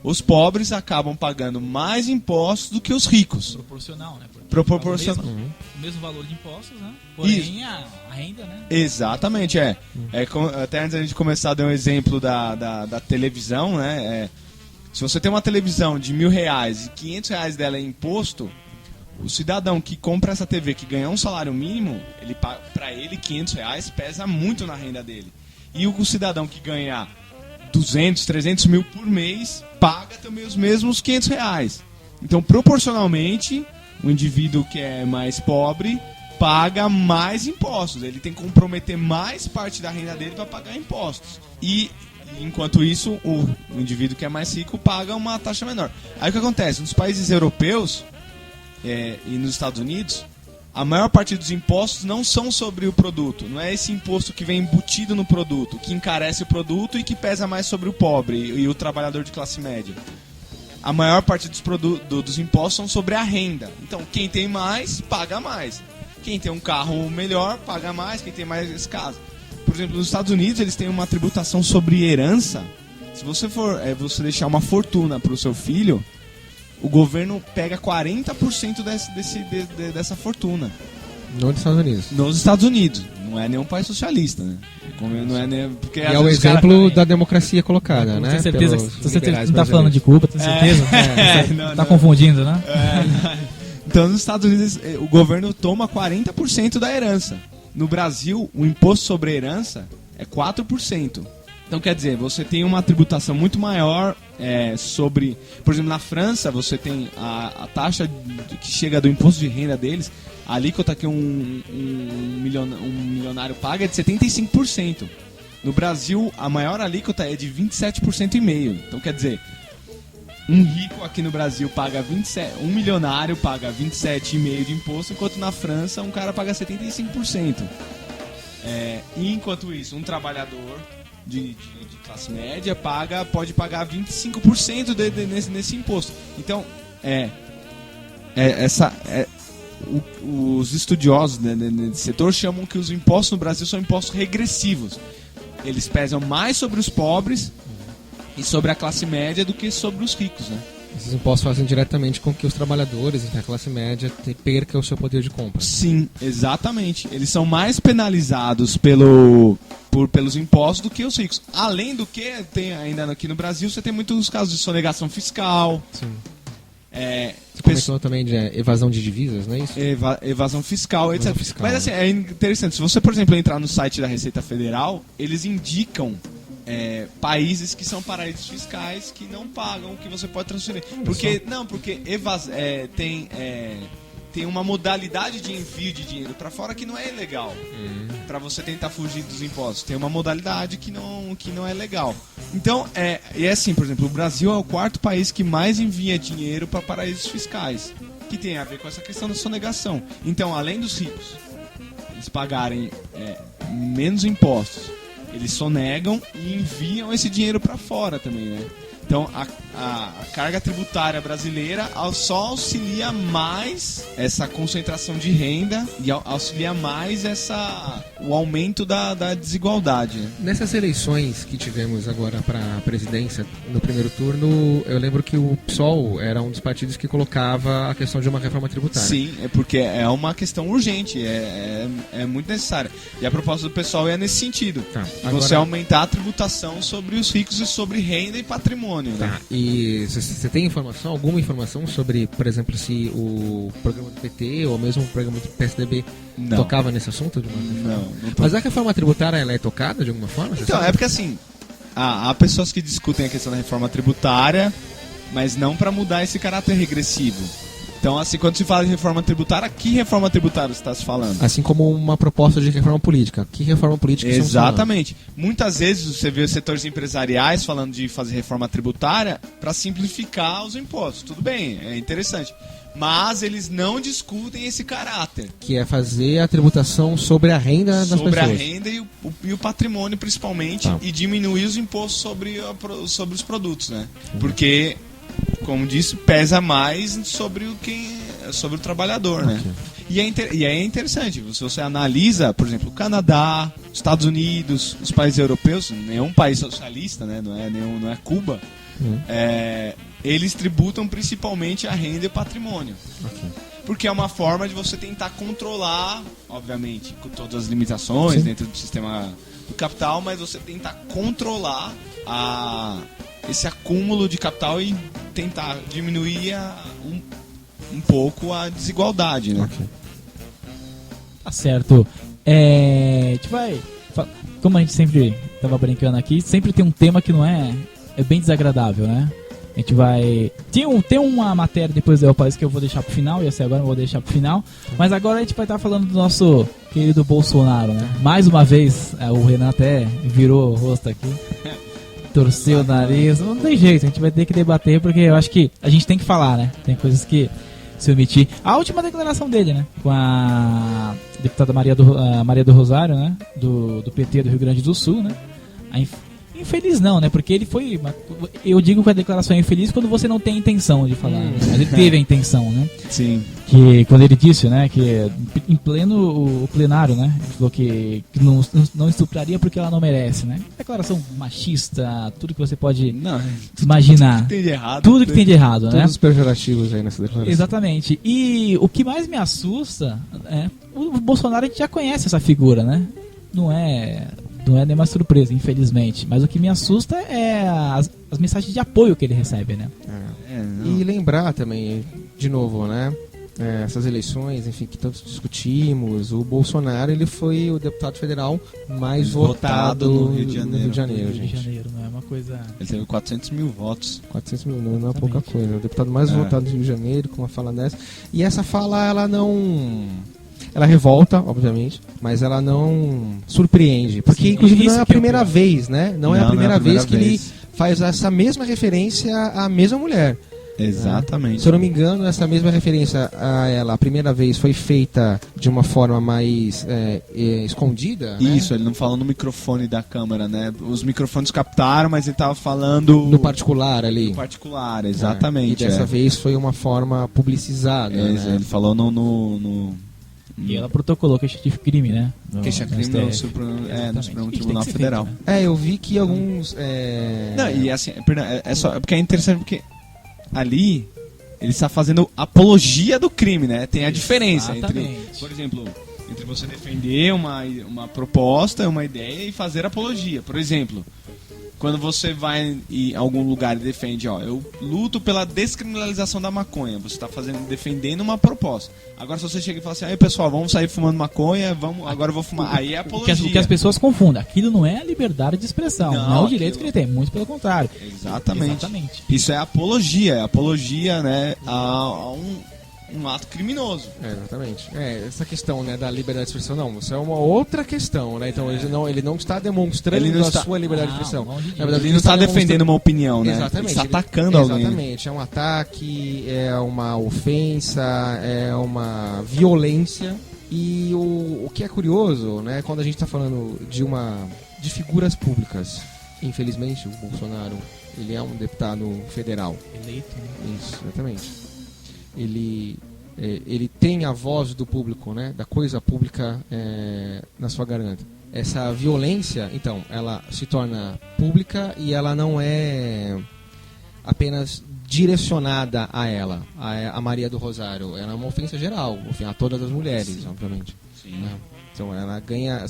os pobres acabam pagando mais impostos do que os ricos. Proporcional, né? Proporcional. O mesmo valor de impostos, né? Porém, a renda, né? Exatamente, até antes da gente começar, dei um exemplo da televisão, né? Se você tem uma televisão de R$1.000 e R$500 dela é imposto, o cidadão que compra essa TV, que ganha um salário mínimo, para ele R$500 pesa muito na renda dele. E o cidadão que ganha 200, 300 mil por mês, paga também os mesmos R$500. Então, proporcionalmente, o indivíduo que é mais pobre paga mais impostos. Ele tem que comprometer mais parte da renda dele para pagar impostos. E, enquanto isso, o indivíduo que é mais rico paga uma taxa menor. Aí o que acontece? Nos países europeus e nos Estados Unidos, a maior parte dos impostos não são sobre o produto. Não é esse imposto que vem embutido no produto, que encarece o produto e que pesa mais sobre o pobre e o trabalhador de classe média. A maior parte dos impostos são sobre a renda. Então, quem tem mais, paga mais. Quem tem um carro melhor, paga mais. Quem tem mais escasso. Por exemplo, nos Estados Unidos, eles têm uma tributação sobre herança. Se você você deixar uma fortuna para o seu filho, o governo pega 40% dessa fortuna. Nos Estados Unidos. Nos Estados Unidos. Não é nenhum país socialista, né? Não é nem, porque é o exemplo da democracia colocada, né? Tenho certeza que você não está falando de Cuba, tenho certeza. Está confundindo, né? Então, nos Estados Unidos, o governo toma 40% da herança. No Brasil, o imposto sobre a herança é 4%. Então, quer dizer, você tem uma tributação muito maior sobre... Por exemplo, na França, você tem a taxa que chega do imposto de renda deles, a alíquota que um milionário paga é de 75%. No Brasil, a maior alíquota é de 27,5%. Então, quer dizer, um rico aqui no Brasil paga 27%, um milionário paga 27,5% de imposto, enquanto na França um cara paga 75%. E enquanto isso, um trabalhador de classe média pode pagar 25% nesse imposto. Então, os estudiosos nesse setor chamam que os impostos no Brasil são impostos regressivos. Eles pesam mais sobre os pobres e sobre a classe média do que sobre os ricos, né? Esses impostos fazem diretamente com que os trabalhadores e a classe média percam o seu poder de compra. Sim, exatamente. Eles são mais penalizados pelos impostos do que os ricos. Além do que, tem ainda aqui no Brasil, você tem muitos casos de sonegação fiscal. Sim. Você comentou também de evasão de divisas, não é isso? Evasão fiscal, etc. Mas assim, é interessante. Se você, por exemplo, entrar no site da Receita Federal, eles indicam países que são paraísos fiscais que não pagam, que você pode transferir. Porque tem uma modalidade de envio de dinheiro para fora que não é ilegal. Para você tentar fugir dos impostos. Tem uma modalidade que não é legal. Então, e é assim, por exemplo, o Brasil é o 4º país que mais envia dinheiro para paraísos fiscais, que tem a ver com essa questão da sonegação. Então, além dos ricos eles pagarem menos impostos, eles sonegam e enviam esse dinheiro para fora também, né? Então, a carga tributária brasileira só auxilia mais essa concentração de renda e auxilia mais o aumento da desigualdade. Né? Nessas eleições que tivemos agora para a presidência, no primeiro turno, eu lembro que o PSOL era um dos partidos que colocava a questão de uma reforma tributária. Sim, porque é uma questão urgente, é muito necessária. E a proposta do PSOL é nesse sentido. Tá. Você aumentar a tributação sobre os ricos e sobre renda e patrimônio. Tá. Né? E você tem alguma informação sobre, por exemplo, se o programa do PT ou mesmo o programa do PSDB tocava nesse assunto? Não. Mas a reforma tributária ela é tocada de alguma forma? Então, é porque assim, há pessoas que discutem a questão da reforma tributária, mas não para mudar esse caráter regressivo. Então, assim, quando se fala de reforma tributária, que reforma tributária você está se falando? Assim como uma proposta de reforma política. Que reforma política estamos falando? Exatamente. Muitas vezes você vê os setores empresariais falando de fazer reforma tributária para simplificar os impostos. Tudo bem, é interessante. Mas eles não discutem esse caráter. Que é fazer a tributação sobre a renda das pessoas. Sobre a renda e o patrimônio, principalmente, e diminuir os impostos sobre os produtos, né? Porque, como disse, pesa mais sobre o trabalhador, né? E é interessante, se você analisa, por exemplo, o Canadá, os Estados Unidos, os países europeus, nenhum país socialista, né? Não é Cuba. eles tributam principalmente a renda e o patrimônio. Ok. Porque é uma forma de você tentar controlar, obviamente, com todas as limitações dentro do sistema do capital, mas você tentar controlar esse acúmulo de capital e tentar diminuir um pouco a desigualdade, né? Ok. Tá certo. A gente vai... Como a gente sempre tava brincando aqui, sempre tem um tema que não é bem desagradável, né? A gente vai... Tem uma matéria depois do El País que eu vou deixar pro final, e essa agora eu vou deixar pro final. Mas agora a gente vai estar falando do nosso querido Bolsonaro, né? Mais uma vez, o Renan até virou o rosto aqui, torceu o nariz. Não tem jeito, a gente vai ter que debater, porque eu acho que a gente tem que falar, né? Tem coisas que se omitir. A última declaração dele, né? Com a deputada Maria do Rosário, né? Do PT do Rio Grande do Sul, né? Infeliz não, né? Porque ele foi... Eu digo que a declaração é infeliz quando você não tem a intenção de falar. Né? Mas ele teve a intenção, né? Sim. Que quando ele disse, né? Que em pleno o plenário, né? Ele falou que não estupraria porque ela não merece, né? Declaração machista, tudo que você pode imaginar. Tudo que tem de errado. Tudo que tem de errado, né? Todos os pejorativos aí nessa declaração. Exatamente. E o que mais me assusta é... O Bolsonaro, a gente já conhece essa figura, né? Não é nenhuma surpresa, infelizmente. Mas o que me assusta é as mensagens de apoio que ele recebe, né? E lembrar também, de novo, né? Essas eleições, enfim, que tanto discutimos, o Bolsonaro, ele foi o deputado federal mais votado no Rio de Janeiro. No Rio de Janeiro, Rio de gente. Janeiro, não é uma coisa... Ele teve 400 mil votos. 400 mil, não é pouca coisa. O deputado mais votado do Rio de Janeiro, com uma fala dessa. E essa fala, ela não... Ela revolta, obviamente, mas ela não surpreende. Porque, inclusive, não é a primeira vez, né? Não é a primeira vez que ele faz essa mesma referência à mesma mulher. Exatamente. Se eu não me engano, essa mesma referência a ela, a primeira vez, foi feita de uma forma mais escondida. Isso, né? ele não falou no microfone da câmera, né? Os microfones captaram, mas ele estava falando... No particular ali. No particular, exatamente. E dessa vez foi uma forma publicizada. Né? Ele falou no... E ela protocolou queixa de crime, né? Queixa-crime no Supremo Tribunal Federal. Feito, né? Eu vi que alguns... Não, e assim, porque é interessante porque ali ele está fazendo apologia do crime, né? Tem a diferença entre, por exemplo, entre você defender uma proposta, uma ideia e fazer apologia. Por exemplo, quando você vai em algum lugar e defende, eu luto pela descriminalização da maconha, você está defendendo uma proposta. Agora se você chega e fala assim, aí pessoal, vamos sair fumando maconha, agora eu vou fumar, aí é apologia. O que as pessoas confundem, aquilo não é a liberdade de expressão, não é o direito que ele tem, muito pelo contrário. Exatamente. Isso é apologia, né, a um ato criminoso. Exatamente. Essa questão, né, da liberdade de expressão, não, isso é uma outra questão, né? Então ele não está demonstrando a sua liberdade de expressão. Na verdade, ele não está defendendo uma opinião, né? Exatamente. Ele está atacando alguém. Exatamente. É um ataque, é uma ofensa, é uma violência. E o que é curioso, né, quando a gente está falando de figuras públicas, infelizmente o Bolsonaro, ele é um deputado federal. Eleito, né? Isso, exatamente. Ele tem a voz do público, né, da coisa pública na sua garganta. Essa violência, então, ela se torna pública e ela não é apenas direcionada a ela, a Maria do Rosário. Ela é uma ofensa geral, a todas as mulheres, sim, obviamente. Sim. Né? Então ela ganha,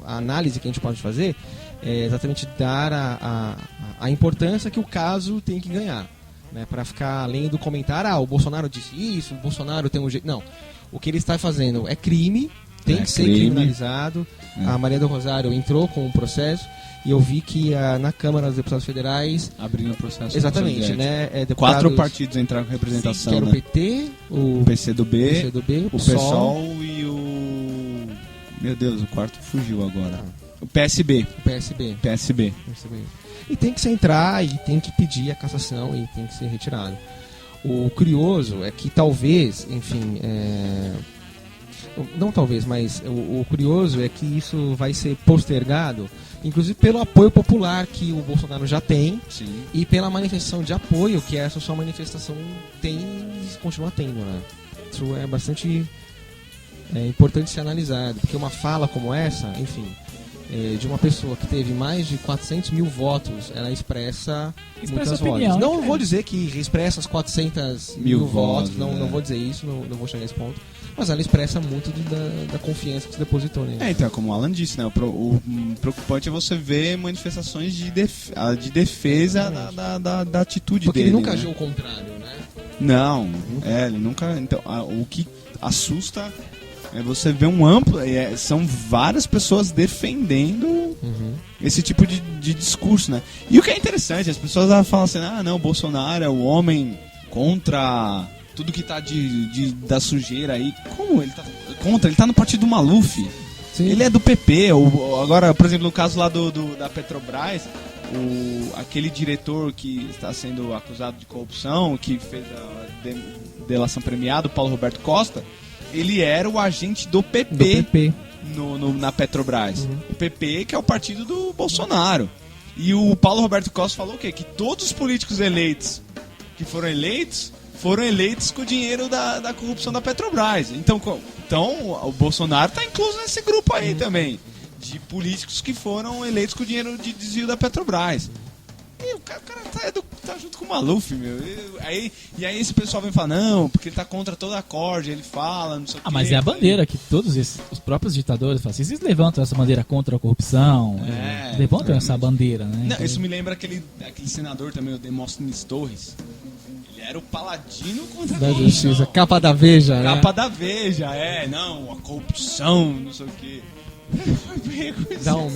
a análise que a gente pode fazer é exatamente dar a importância que o caso tem que ganhar. Né, para ficar além do comentário, o Bolsonaro disse isso, o Bolsonaro tem um jeito... Não, o que ele está fazendo é crime, tem que ser criminalizado. A Maria do Rosário entrou com um processo e eu vi que na Câmara dos Deputados Federais... Abrindo o processo. Exatamente, né? Deputados, 4 partidos entraram com representação, que era né? o PT, o PCdoB, o PSOL e o... Meu Deus, o quarto fugiu agora. O PSB. PSB. E tem que se entrar e tem que pedir a cassação e tem que ser retirado. O curioso é que talvez, enfim, não talvez, mas o curioso é que isso vai ser postergado, inclusive pelo apoio popular que o Bolsonaro já tem. Sim. E pela manifestação de apoio que essa sua manifestação tem e continua tendo, né? Isso é bastante importante ser analisado, porque uma fala como essa, enfim... de uma pessoa que teve mais de 400 mil votos, ela expressa muitas opinião, vozes. Não né? vou dizer que expressa as 400 mil votos, não vou dizer isso, não vou chegar nesse ponto. Mas ela expressa muito da confiança que se depositou nele. Então, como o Alan disse, né? O preocupante é você ver manifestações de defesa da atitude porque dele. ele nunca né? agiu ao contrário, né? Não, ele nunca. Então, o que assusta é você ver um amplo. São várias pessoas defendendo esse tipo de discurso, né? E o que é interessante, as pessoas falam assim: não, o Bolsonaro é o homem contra tudo que tá da sujeira aí. Como ele tá contra? Ele tá no partido do Maluf. Sim. Ele é do PP. Agora, por exemplo, no caso lá da Petrobras, aquele diretor que está sendo acusado de corrupção, que fez a delação premiada, o Paulo Roberto Costa, ele era o agente do PP, na Petrobras. O PP, que é o partido do Bolsonaro. E o Paulo Roberto Costa falou o quê? Que todos os políticos eleitos que foram eleitos com o dinheiro da corrupção da Petrobras. Então o Bolsonaro está incluso nesse grupo aí também, de políticos que foram eleitos com o dinheiro de desvio da Petrobras. E o cara tá junto com o Maluf, meu. E aí esse pessoal vem falar, não, porque ele tá contra toda a corda, ele fala, não sei o quê. Mas é a bandeira que todos os próprios ditadores falam assim, vocês levantam essa bandeira contra a corrupção, levantam essa bandeira, né? Não, isso me lembra aquele senador também, o Demóstenes Torres. Ele era o paladino contra a Da corrupção. justiça, capa da Veja, né? Capa da Veja, não, a corrupção, não sei o quê. Dá um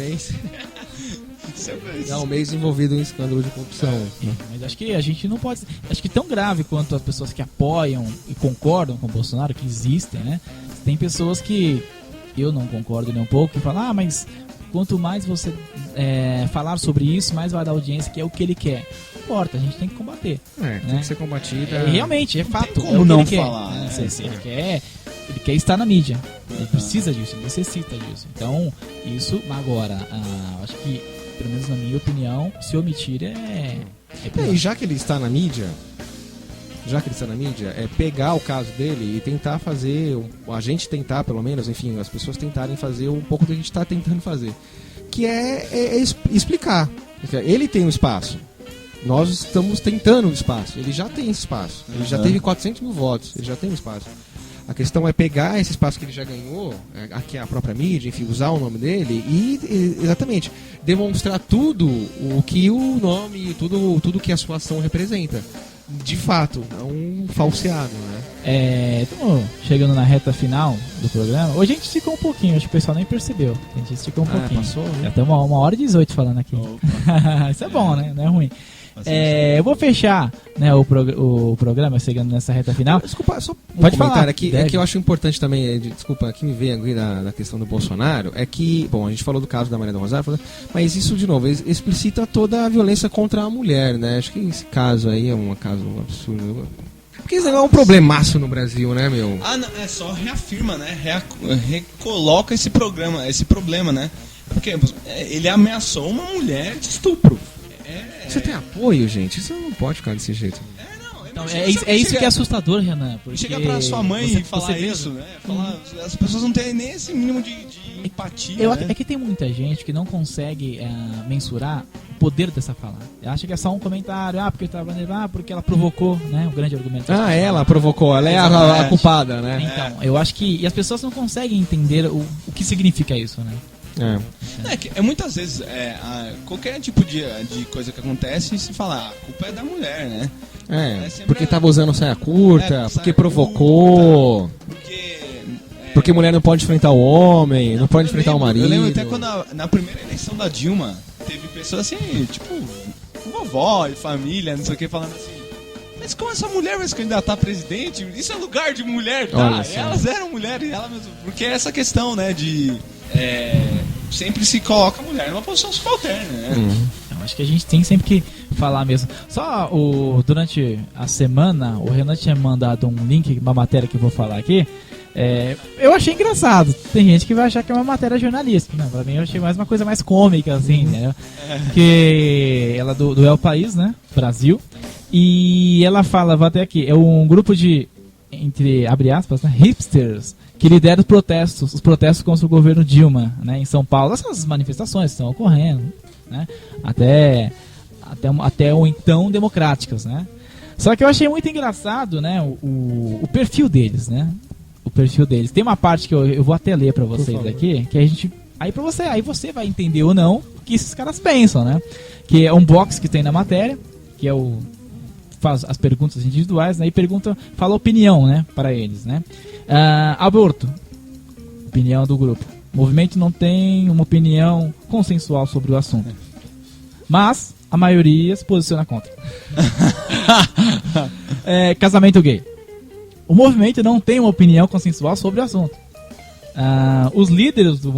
mês envolvido em escândalo de corrupção. Mas acho que a gente não pode... Acho que tão grave quanto as pessoas que apoiam e concordam com o Bolsonaro, que existem, né? Tem pessoas que eu não concordo nem um pouco, que falam, mas quanto mais você falar sobre isso, mais vai dar audiência, que é o que ele quer. Não importa, a gente tem que combater. Tem que ser combatida. Realmente, é fato. como é o que não ele quer. falar, Ele quer estar na mídia. Ele precisa disso, ele necessita disso. Então, isso, agora, acho que, pelo menos na minha opinião, se omitir pior. E já que ele está na mídia, é pegar o caso dele e tentar fazer, a gente tentar pelo menos, enfim, as pessoas tentarem fazer um pouco do que a gente está tentando fazer, que é explicar. Ele tem um espaço, nós estamos tentando um espaço, ele já tem esse espaço, ele já teve 400 mil votos, ele já tem um espaço. A questão é pegar esse espaço que ele já ganhou, aqui é a própria mídia, enfim, usar o nome dele e exatamente demonstrar tudo o que o nome, tudo que a sua ação representa. De fato, não falseado, né? Estamos chegando na reta final do programa. Hoje a gente esticou um pouquinho, acho que o pessoal nem percebeu. A gente esticou um pouquinho. Passou, né? Já estamos 1h18 falando aqui. Isso é bom, né? Não é ruim. Eu vou fechar, né, o programa chegando nessa reta final. Desculpa, só um Pode comentário falar, aqui, que eu acho importante também, desculpa, que me veio aqui da questão do Bolsonaro, é que, bom, a gente falou do caso da Maria do Rosário, mas isso, de novo, explicita toda a violência contra a mulher, né? Acho que esse caso aí é um caso absurdo. Porque isso é um problemaço no Brasil, né, meu? Não, só reafirma, né? Recoloca esse problema, né? Porque ele ameaçou uma mulher de estupro. Você tem apoio, gente? Isso não pode ficar desse jeito. Isso que é assustador, Renan. Porque chegar pra sua mãe e falar isso, né? As pessoas não têm nem esse mínimo de empatia. Né? É que tem muita gente que não consegue mensurar o poder dessa fala. Acha que é só um comentário, porque estava porque ela provocou, né? Um grande argumento. Ela provocou, ela é a culpada, né? Então, eu acho que... E as pessoas não conseguem entender o que significa isso, né? Muitas vezes qualquer tipo de coisa que acontece, se fala, a culpa é da mulher, né? Porque tava usando saia curta, porque provocou, porque mulher não pode enfrentar o homem, não pode enfrentar o marido. Eu lembro até quando na primeira eleição da Dilma, teve pessoas assim, tipo, vovó e família, não sei o que, falando assim, mas como essa mulher vai se candidatar a presidente? Isso é lugar de mulher, tá? Elas eram mulheres, porque é essa questão, né, de... sempre se coloca a mulher numa posição subalterna, né? Então, acho que a gente tem sempre que falar mesmo. Só durante a semana, o Renan tinha mandado um link, uma matéria que eu vou falar aqui. Eu achei engraçado. Tem gente que vai achar que é uma matéria jornalística. Não, pra mim eu achei mais uma coisa mais cômica, assim, né? Que ela do El País, né? Brasil. E ela fala, vou até aqui, é um grupo de entre abre aspas, né, hipsters, que lidera os protestos contra o governo Dilma, né, em São Paulo. Essas manifestações estão ocorrendo, né, até o então democráticas, né. Só que eu achei muito engraçado, né, o perfil deles, né. O perfil deles. Tem uma parte que eu vou até ler para vocês aqui, que a gente aí você vai entender ou não o que esses caras pensam, né? Que é um box que tem na matéria, que é faz as perguntas individuais, né? E fala a opinião, né, para eles, né? Aborto. Opinião do grupo. O movimento não tem uma opinião consensual sobre o assunto. Mas a maioria se posiciona contra. Casamento gay. O movimento não tem uma opinião consensual sobre o assunto. Os líderes do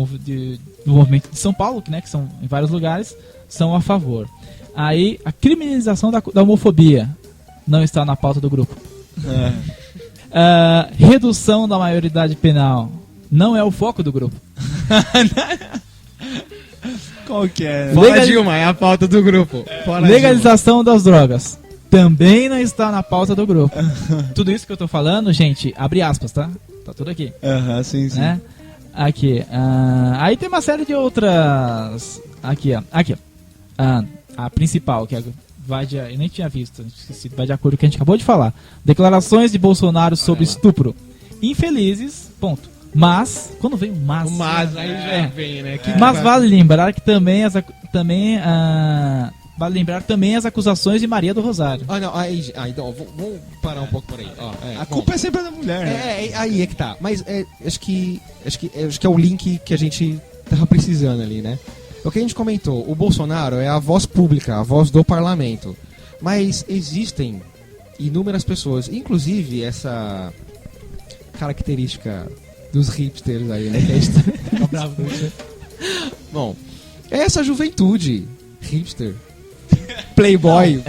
movimento de São Paulo, né, que são em vários lugares, são a favor. Aí, a criminalização da homofobia não está na pauta do grupo. Redução da maioridade penal não é o foco do grupo. Qual que é? Fora Dilma, é a pauta do grupo. Legalização das drogas também não está na pauta do grupo. Tudo isso que eu tô falando, gente, abre aspas, tá? Tá tudo aqui. Sim. Né? Aqui. Aí tem uma série de outras. Aqui, ó. A principal, que eu nem tinha visto, esqueci, vai de acordo com o que a gente acabou de falar. Declarações de Bolsonaro sobre estupro. Infelizes, ponto. Mas, quando vem o mas... O mas aí já vem, né? Mas vale lembrar que vale lembrar também as acusações de Maria do Rosário. Então, vamos parar um pouco por aí. A culpa é sempre da mulher, né? Aí é que tá. Mas acho que é o link que a gente tava precisando ali, né? O que a gente comentou, o Bolsonaro é a voz pública, a voz do parlamento. Mas existem inúmeras pessoas, inclusive essa característica dos hipsters aí, né? Que a gente tá bravo com isso. Bom, é essa juventude hipster, playboy,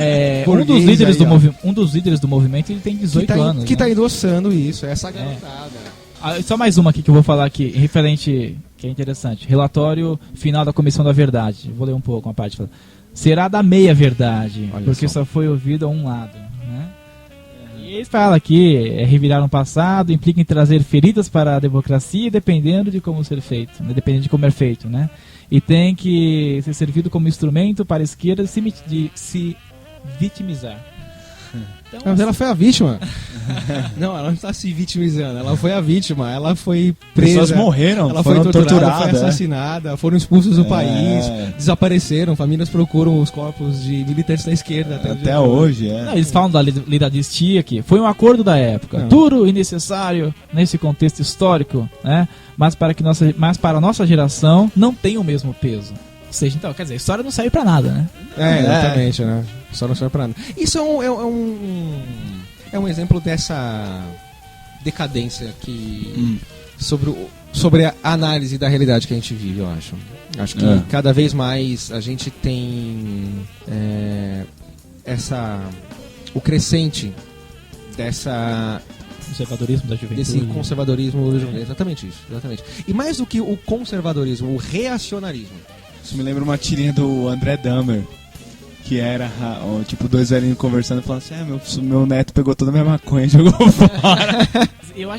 um dos líderes do movimento, ele tem 18 anos. Que tá endossando isso, essa garotada. Só mais uma aqui que eu vou falar aqui, referente, que é interessante. Relatório final da Comissão da Verdade. Vou ler um pouco uma parte. Será da meia verdade, porque só foi ouvido a um lado, né? E ele fala que revirar um passado implica em trazer feridas para a democracia, dependendo de como ser feito, né? Dependendo de como é feito, né? E tem que ser servido como instrumento para a esquerda de se vitimizar. Então, mas ela foi a vítima. Não, ela não está se vitimizando. Ela foi a vítima. Ela foi presa. Pessoas morreram, ela foram foi torturada, torturadas, foi assassinada, foram expulsos do país, desapareceram. Famílias procuram os corpos de militantes da esquerda. Até hoje, Não, eles falam da lei da anistia aqui. Foi um acordo da época. Duro e necessário nesse contexto histórico, né? Mas para a nossa geração não tem o mesmo peso. Ou seja, então, quer dizer, a história não serve pra nada, né? Exatamente, né? Só não serve pra nada. Isso é um exemplo dessa decadência que sobre a análise da realidade que a gente vive, eu acho. Acho que cada vez mais a gente tem o crescente conservadorismo da juventude. Desse conservadorismo da juventude. Exatamente isso. Exatamente. E mais do que o conservadorismo, o reacionarismo. Isso me lembra uma tirinha do André Dahmer, que era, tipo, dois velhinhos conversando e falando assim, meu neto pegou toda a minha maconha e jogou fora. Eu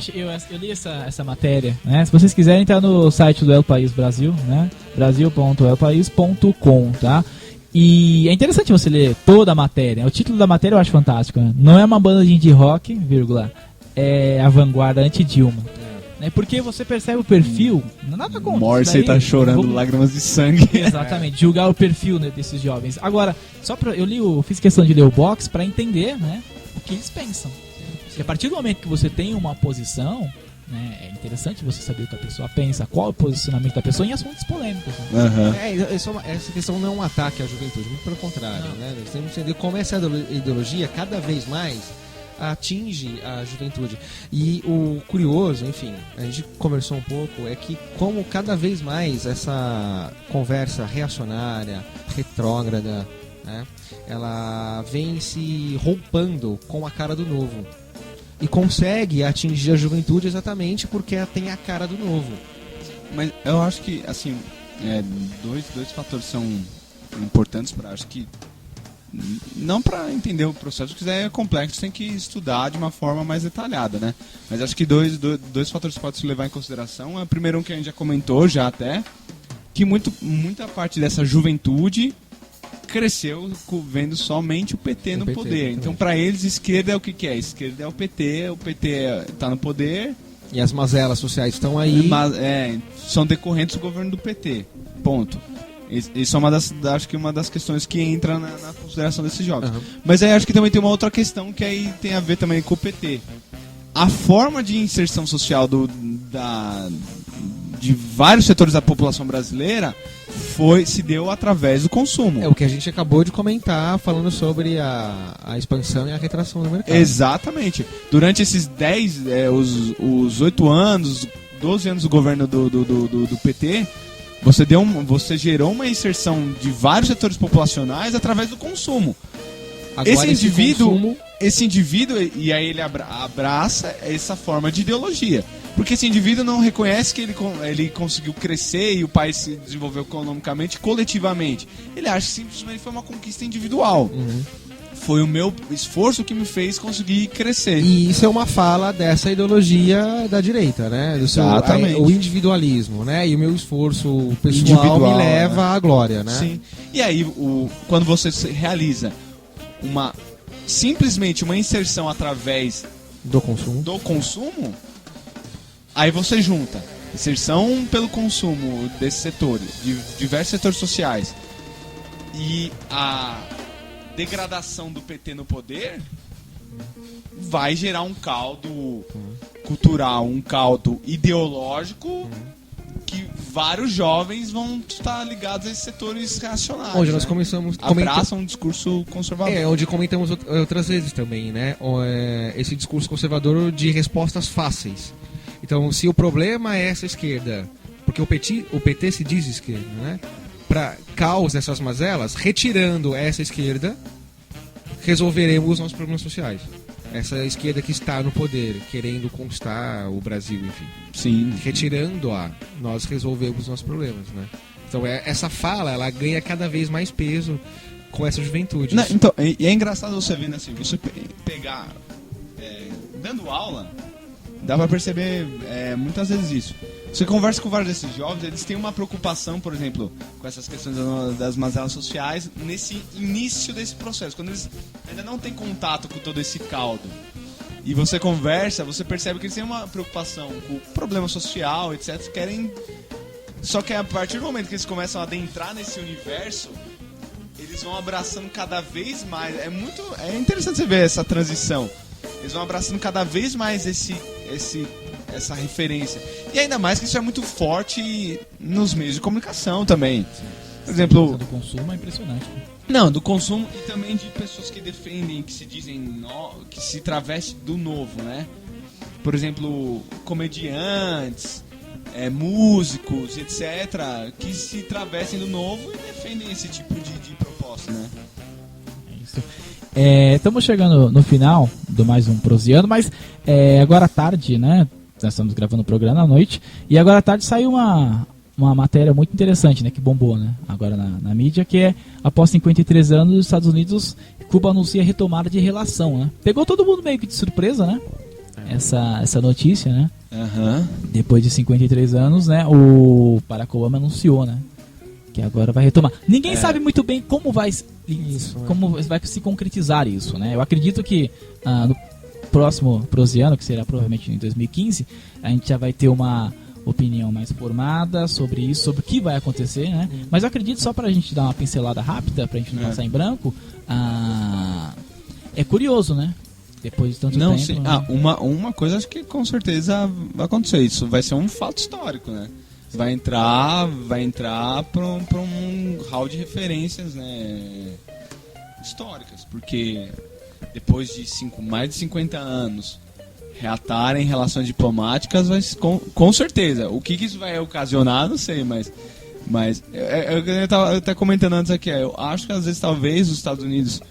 li essa matéria, né? Se vocês quiserem, entrar no site do El País Brasil, né? brasil.elpaís.com, tá? E é interessante você ler toda a matéria. O título da matéria eu acho fantástico, né? Não é uma banda de indie rock, vírgula, é a vanguarda anti-Dilma. Né? Porque você percebe o perfil, nada contra. Morrissey tá chorando lágrimas de sangue. Exatamente, julgar o perfil, né, desses jovens. Agora, fiz questão de ler o box para entender, né, o que eles pensam. Porque a partir do momento que você tem uma posição, né, é interessante você saber o que a pessoa pensa, qual é o posicionamento da pessoa em assuntos polêmicos. Né? Essa questão não é um ataque à juventude, muito pelo contrário. Né? Nós temos que entender como essa ideologia cada vez mais atinge a juventude. E o curioso, enfim, a gente conversou um pouco, é que como cada vez mais essa conversa reacionária, retrógrada, né, ela vem se rompando com a cara do novo. E consegue atingir a juventude exatamente porque ela tem a cara do novo. Mas eu acho que, assim, dois fatores são importantes para, acho que, não para entender o processo, porque é complexo, tem que estudar de uma forma mais detalhada, né? Mas acho que dois fatores que podem se levar em consideração. O primeiro, um que a gente já comentou já até, que muita parte dessa juventude cresceu vendo somente o PT no poder. exatamente. Então, para eles, esquerda é o que é? Esquerda é o PT está no poder. E as mazelas sociais estão aí. Mas, são decorrentes do governo do PT. Ponto. Isso é acho que uma das questões que entra na consideração desses jogos. Uhum. Mas aí acho que também tem uma outra questão que aí tem a ver também com o PT. A forma de inserção social de vários setores da população brasileira se deu através do consumo. É o que a gente acabou de comentar, falando sobre a expansão e a retração do mercado. Exatamente. Durante esses os 8 anos, 12 anos do governo do PT, você gerou uma inserção de vários setores populacionais através do consumo. Agora, Esse indivíduo, e aí ele abraça essa forma de ideologia. Porque esse indivíduo não reconhece que ele conseguiu crescer e o país se desenvolveu economicamente, coletivamente. Ele acha que simplesmente foi uma conquista individual. Uhum. Foi o meu esforço que me fez conseguir crescer. E isso é uma fala dessa ideologia da direita, né? Exatamente. O individualismo, né? E o meu esforço pessoal Individual, me leva né? à glória, né? Sim. E aí, quando você realiza simplesmente uma inserção através Do consumo. do consumo, aí você junta inserção pelo consumo desses setores, de diversos setores sociais, e a degradação do PT no poder, vai gerar um caldo cultural, um caldo ideológico, que vários jovens vão estar ligados a esses setores reacionários. Onde nós começamos abraçam um discurso conservador. onde comentamos outras vezes também, né? Esse discurso conservador de respostas fáceis. Então, se o problema é essa esquerda, porque o PT se diz esquerda, né? Para causa dessas mazelas, retirando essa esquerda, resolveremos os nossos problemas sociais. Essa esquerda que está no poder, querendo conquistar o Brasil, enfim. Sim. Retirando-a, nós resolvemos os nossos problemas, né? Então, essa fala, ela ganha cada vez mais peso com essa juventude. Não, então, e é engraçado você vendo assim, você pegar, dando aula, dá pra perceber muitas vezes isso. Você conversa com vários desses jovens, eles têm uma preocupação, por exemplo, com essas questões das mazelas sociais nesse início desse processo, quando eles ainda não têm contato com todo esse caldo. E você conversa, você percebe que eles têm uma preocupação com o problema social, etc. Só que a partir do momento que eles começam a adentrar nesse universo, eles vão abraçando cada vez mais. É interessante você ver essa transição. Eles vão abraçando cada vez mais essa referência. E ainda mais que isso é muito forte nos meios de comunicação também. Por exemplo, do consumo é impressionante. não, do consumo e também de pessoas que defendem, que se dizem, que se travestem do novo, né? Por exemplo, comediantes, músicos, etc., que se travestem do novo e defendem esse tipo de proposta, né? É isso. Estamos chegando no final do mais um Proseando, mas agora à tarde, né? Nós estamos gravando o programa à noite, e agora à tarde saiu uma matéria muito interessante, né? Que bombou, né? Agora na mídia, que é após 53 anos dos Estados Unidos, Cuba anuncia retomada de relação, né? Pegou todo mundo meio que de surpresa, né? Essa notícia, né? Aham. Depois de 53 anos, né? O Barack Obama anunciou, né? Que agora vai retomar. Ninguém sabe muito bem como vai se concretizar isso, né? Eu acredito que no próximo Proseando, que será provavelmente em 2015, a gente já vai ter uma opinião mais formada sobre isso, sobre o que vai acontecer, né? Mas eu acredito, só pra gente dar uma pincelada rápida, pra gente não passar em branco, é curioso, né? Depois de tanto Não, tempo... sim. Né? Uma coisa acho que com certeza vai acontecer. Isso vai ser um fato histórico, né? Vai entrar para um hall de referências, né, históricas, porque depois de mais de 50 anos reatarem relações diplomáticas, com certeza. O que isso vai ocasionar, não sei, mas eu estava até comentando antes aqui, eu acho que às vezes talvez os Estados Unidos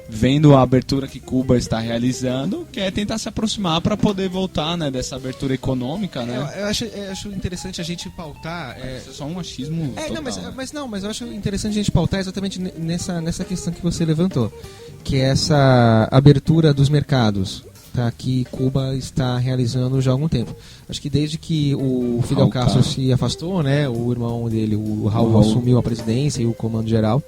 vendo a abertura que Cuba está realizando, quer tentar se aproximar para poder voltar, né, dessa abertura econômica, né? Eu acho interessante a gente pautar. Isso é só um achismo total, mas eu acho interessante a gente pautar exatamente nessa questão que você levantou, que é essa abertura dos mercados, tá, que Cuba está realizando já há algum tempo. Acho que desde que o Fidel Castro se afastou, né, o irmão dele, o Raul, assumiu a presidência e o comando geral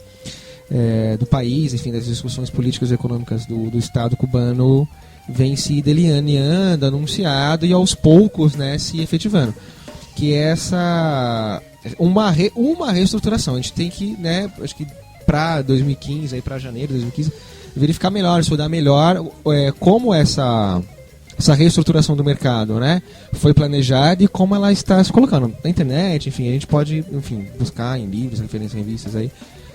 do país, enfim, das discussões políticas e econômicas do Estado cubano, vem se delineando, anunciado e aos poucos, né, se efetivando. Que é uma reestruturação. A gente tem que, né, acho que para 2015, aí para janeiro de 2015, verificar melhor, estudar melhor como essa reestruturação do mercado, né, foi planejada e como ela está se colocando na internet. Enfim, a gente pode, buscar em livros, referências, revistas aí,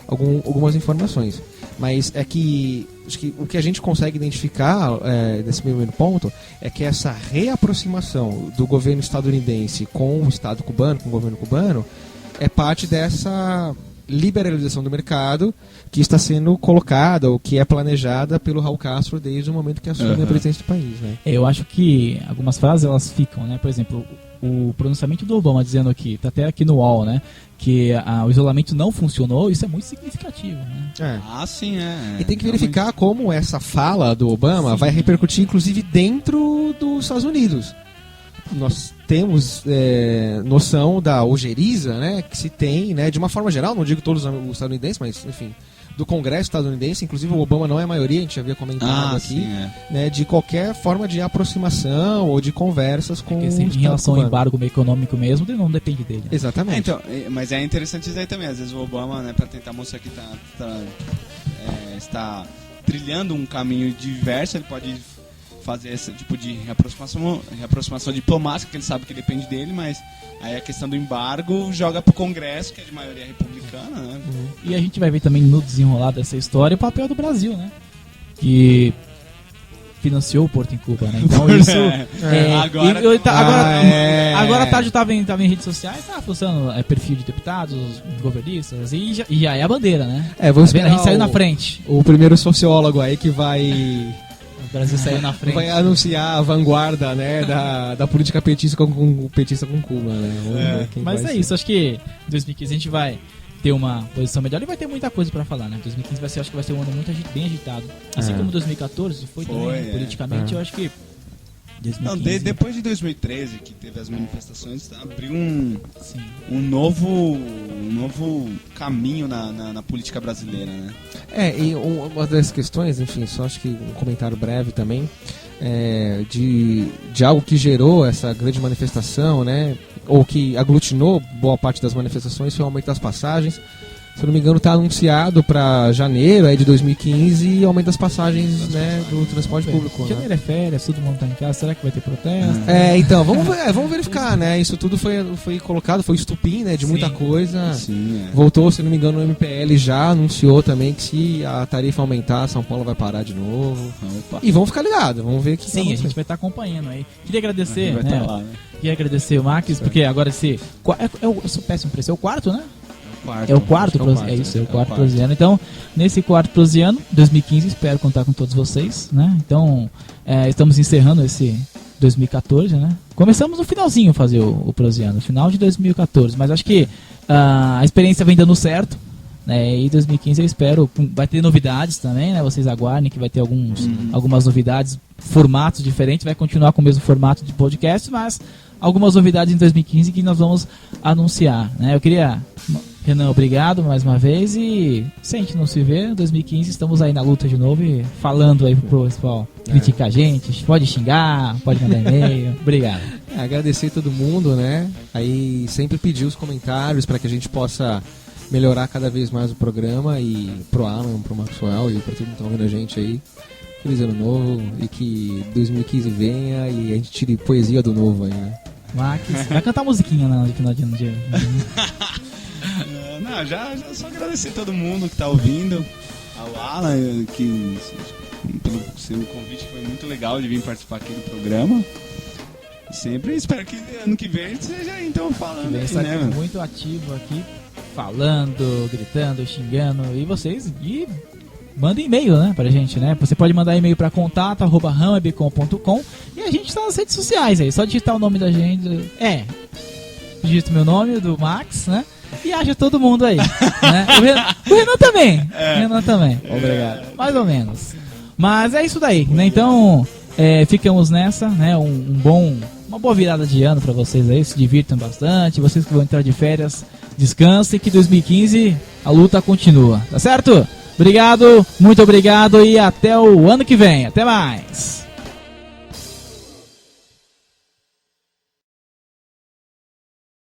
algumas informações. Mas acho que o que a gente consegue identificar nesse primeiro ponto é que essa reaproximação do governo estadunidense com o Estado cubano, com o governo cubano, é parte dessa liberalização do mercado que está sendo colocada ou que é planejada pelo Raul Castro desde o momento que assume a presidência do país, né? Eu acho que algumas frases elas ficam, né? Por exemplo, o pronunciamento do Obama dizendo aqui, tá até aqui no UOL, né, que o isolamento não funcionou, isso é muito significativo, né? Sim, E tem que verificar como essa fala do Obama vai repercutir, inclusive, dentro dos Estados Unidos. Nós temos noção da ojeriza, né, que se tem, né, de uma forma geral, não digo todos os estadunidenses, mas, enfim, do Congresso estadunidense, inclusive o Obama não é a maioria, a gente já havia comentado aqui, né, de qualquer forma de aproximação ou de conversas com o em relação ao embargo econômico mesmo, não depende dele. Né? Exatamente. Mas é interessante isso aí também, às vezes o Obama, né, para tentar mostrar que está trilhando um caminho diverso, ele pode fazer esse tipo de reaproximação diplomática, que ele sabe que depende dele, mas aí a questão do embargo joga pro Congresso, que é de maioria republicana, né? E a gente vai ver também no desenrolar dessa história o papel do Brasil, né? Que financiou o Porto em Cuba, né? Então isso... Agora à tarde eu tava em redes sociais, tava funcionando perfil de deputados, governistas, e já é a bandeira, né? Vamos esperar, a gente saiu na frente. O primeiro sociólogo aí que vai... O Brasil saiu na frente. Vai anunciar a vanguarda, né, da política petista com Cuba, né? Mas é isso, acho que em 2015 a gente vai ter uma posição melhor e vai ter muita coisa pra falar, né? 2015 acho que vai ser um ano muito bem agitado. Assim como 2014 foi também, politicamente, eu acho que 2015... depois de 2013, que teve as manifestações, abriu um novo caminho na política brasileira, né? E uma das questões, enfim, só acho que um comentário breve também, de algo que gerou essa grande manifestação, né, ou que aglutinou boa parte das manifestações, foi o aumento das passagens. Se eu não me engano, está anunciado para janeiro de 2015 o aumento das passagens, né, do transporte público. Janeiro é férias, todo mundo está em casa, será que vai ter protesto? Então, vamos verificar, né? Isso tudo foi colocado, foi estupim, né, de muita coisa. Voltou, se não me engano, o MPL já anunciou também que se a tarifa aumentar, São Paulo vai parar de novo. E vamos ficar ligados, vamos ver que a gente vai estar acompanhando aí. Queria agradecer, Queria agradecer o Max, porque agora eu sou péssimo preço, é o quarto, né? É o quarto prosiano. Então, nesse quarto prosiano, 2015, espero contar com todos vocês, né? Então, estamos encerrando esse 2014, né? Começamos no finalzinho a fazer o prosiano, final de 2014, mas acho que a experiência vem dando certo, né? E 2015 eu espero, vai ter novidades também, né? Vocês aguardem que vai ter algumas novidades, formatos diferentes, vai continuar com o mesmo formato de podcast, mas algumas novidades em 2015 que nós vamos anunciar, né? Eu queria... Renan, obrigado mais uma vez e se a gente não se vê, em 2015 estamos aí na luta de novo e falando aí pro pessoal criticar a gente, pode xingar, pode mandar e-mail, obrigado. Agradecer a todo mundo, né, aí sempre pedir os comentários para que a gente possa melhorar cada vez mais o programa e pro Alan, pro Maxwell e para todo mundo que tá ouvindo a gente aí, feliz ano novo e que 2015 venha e a gente tire poesia do novo aí, né. Max, vai cantar musiquinha no final de ano. Não, já só agradecer a todo mundo que está ouvindo, ao Alan, que pelo seu convite foi muito legal de vir participar aqui do programa. E sempre espero que ano que vem seja então falando aí, né, mano? Muito ativo aqui, falando, gritando, xingando, e vocês, e manda e-mail, né, pra gente, né? Você pode mandar e-mail pra contato@ramwebcom.com e a gente tá nas redes sociais aí, só digitar o nome da gente. Digita o meu nome, do Max, né? E acha todo mundo aí, né? O Renan também. O Renan também. Obrigado. Mais ou menos. Mas é isso daí, né? Então, ficamos nessa, né? Uma boa virada de ano pra vocês aí, se divirtam bastante. Vocês que vão entrar de férias, descansem, que 2015 a luta continua, tá certo? Obrigado, muito obrigado e até o ano que vem. Até mais!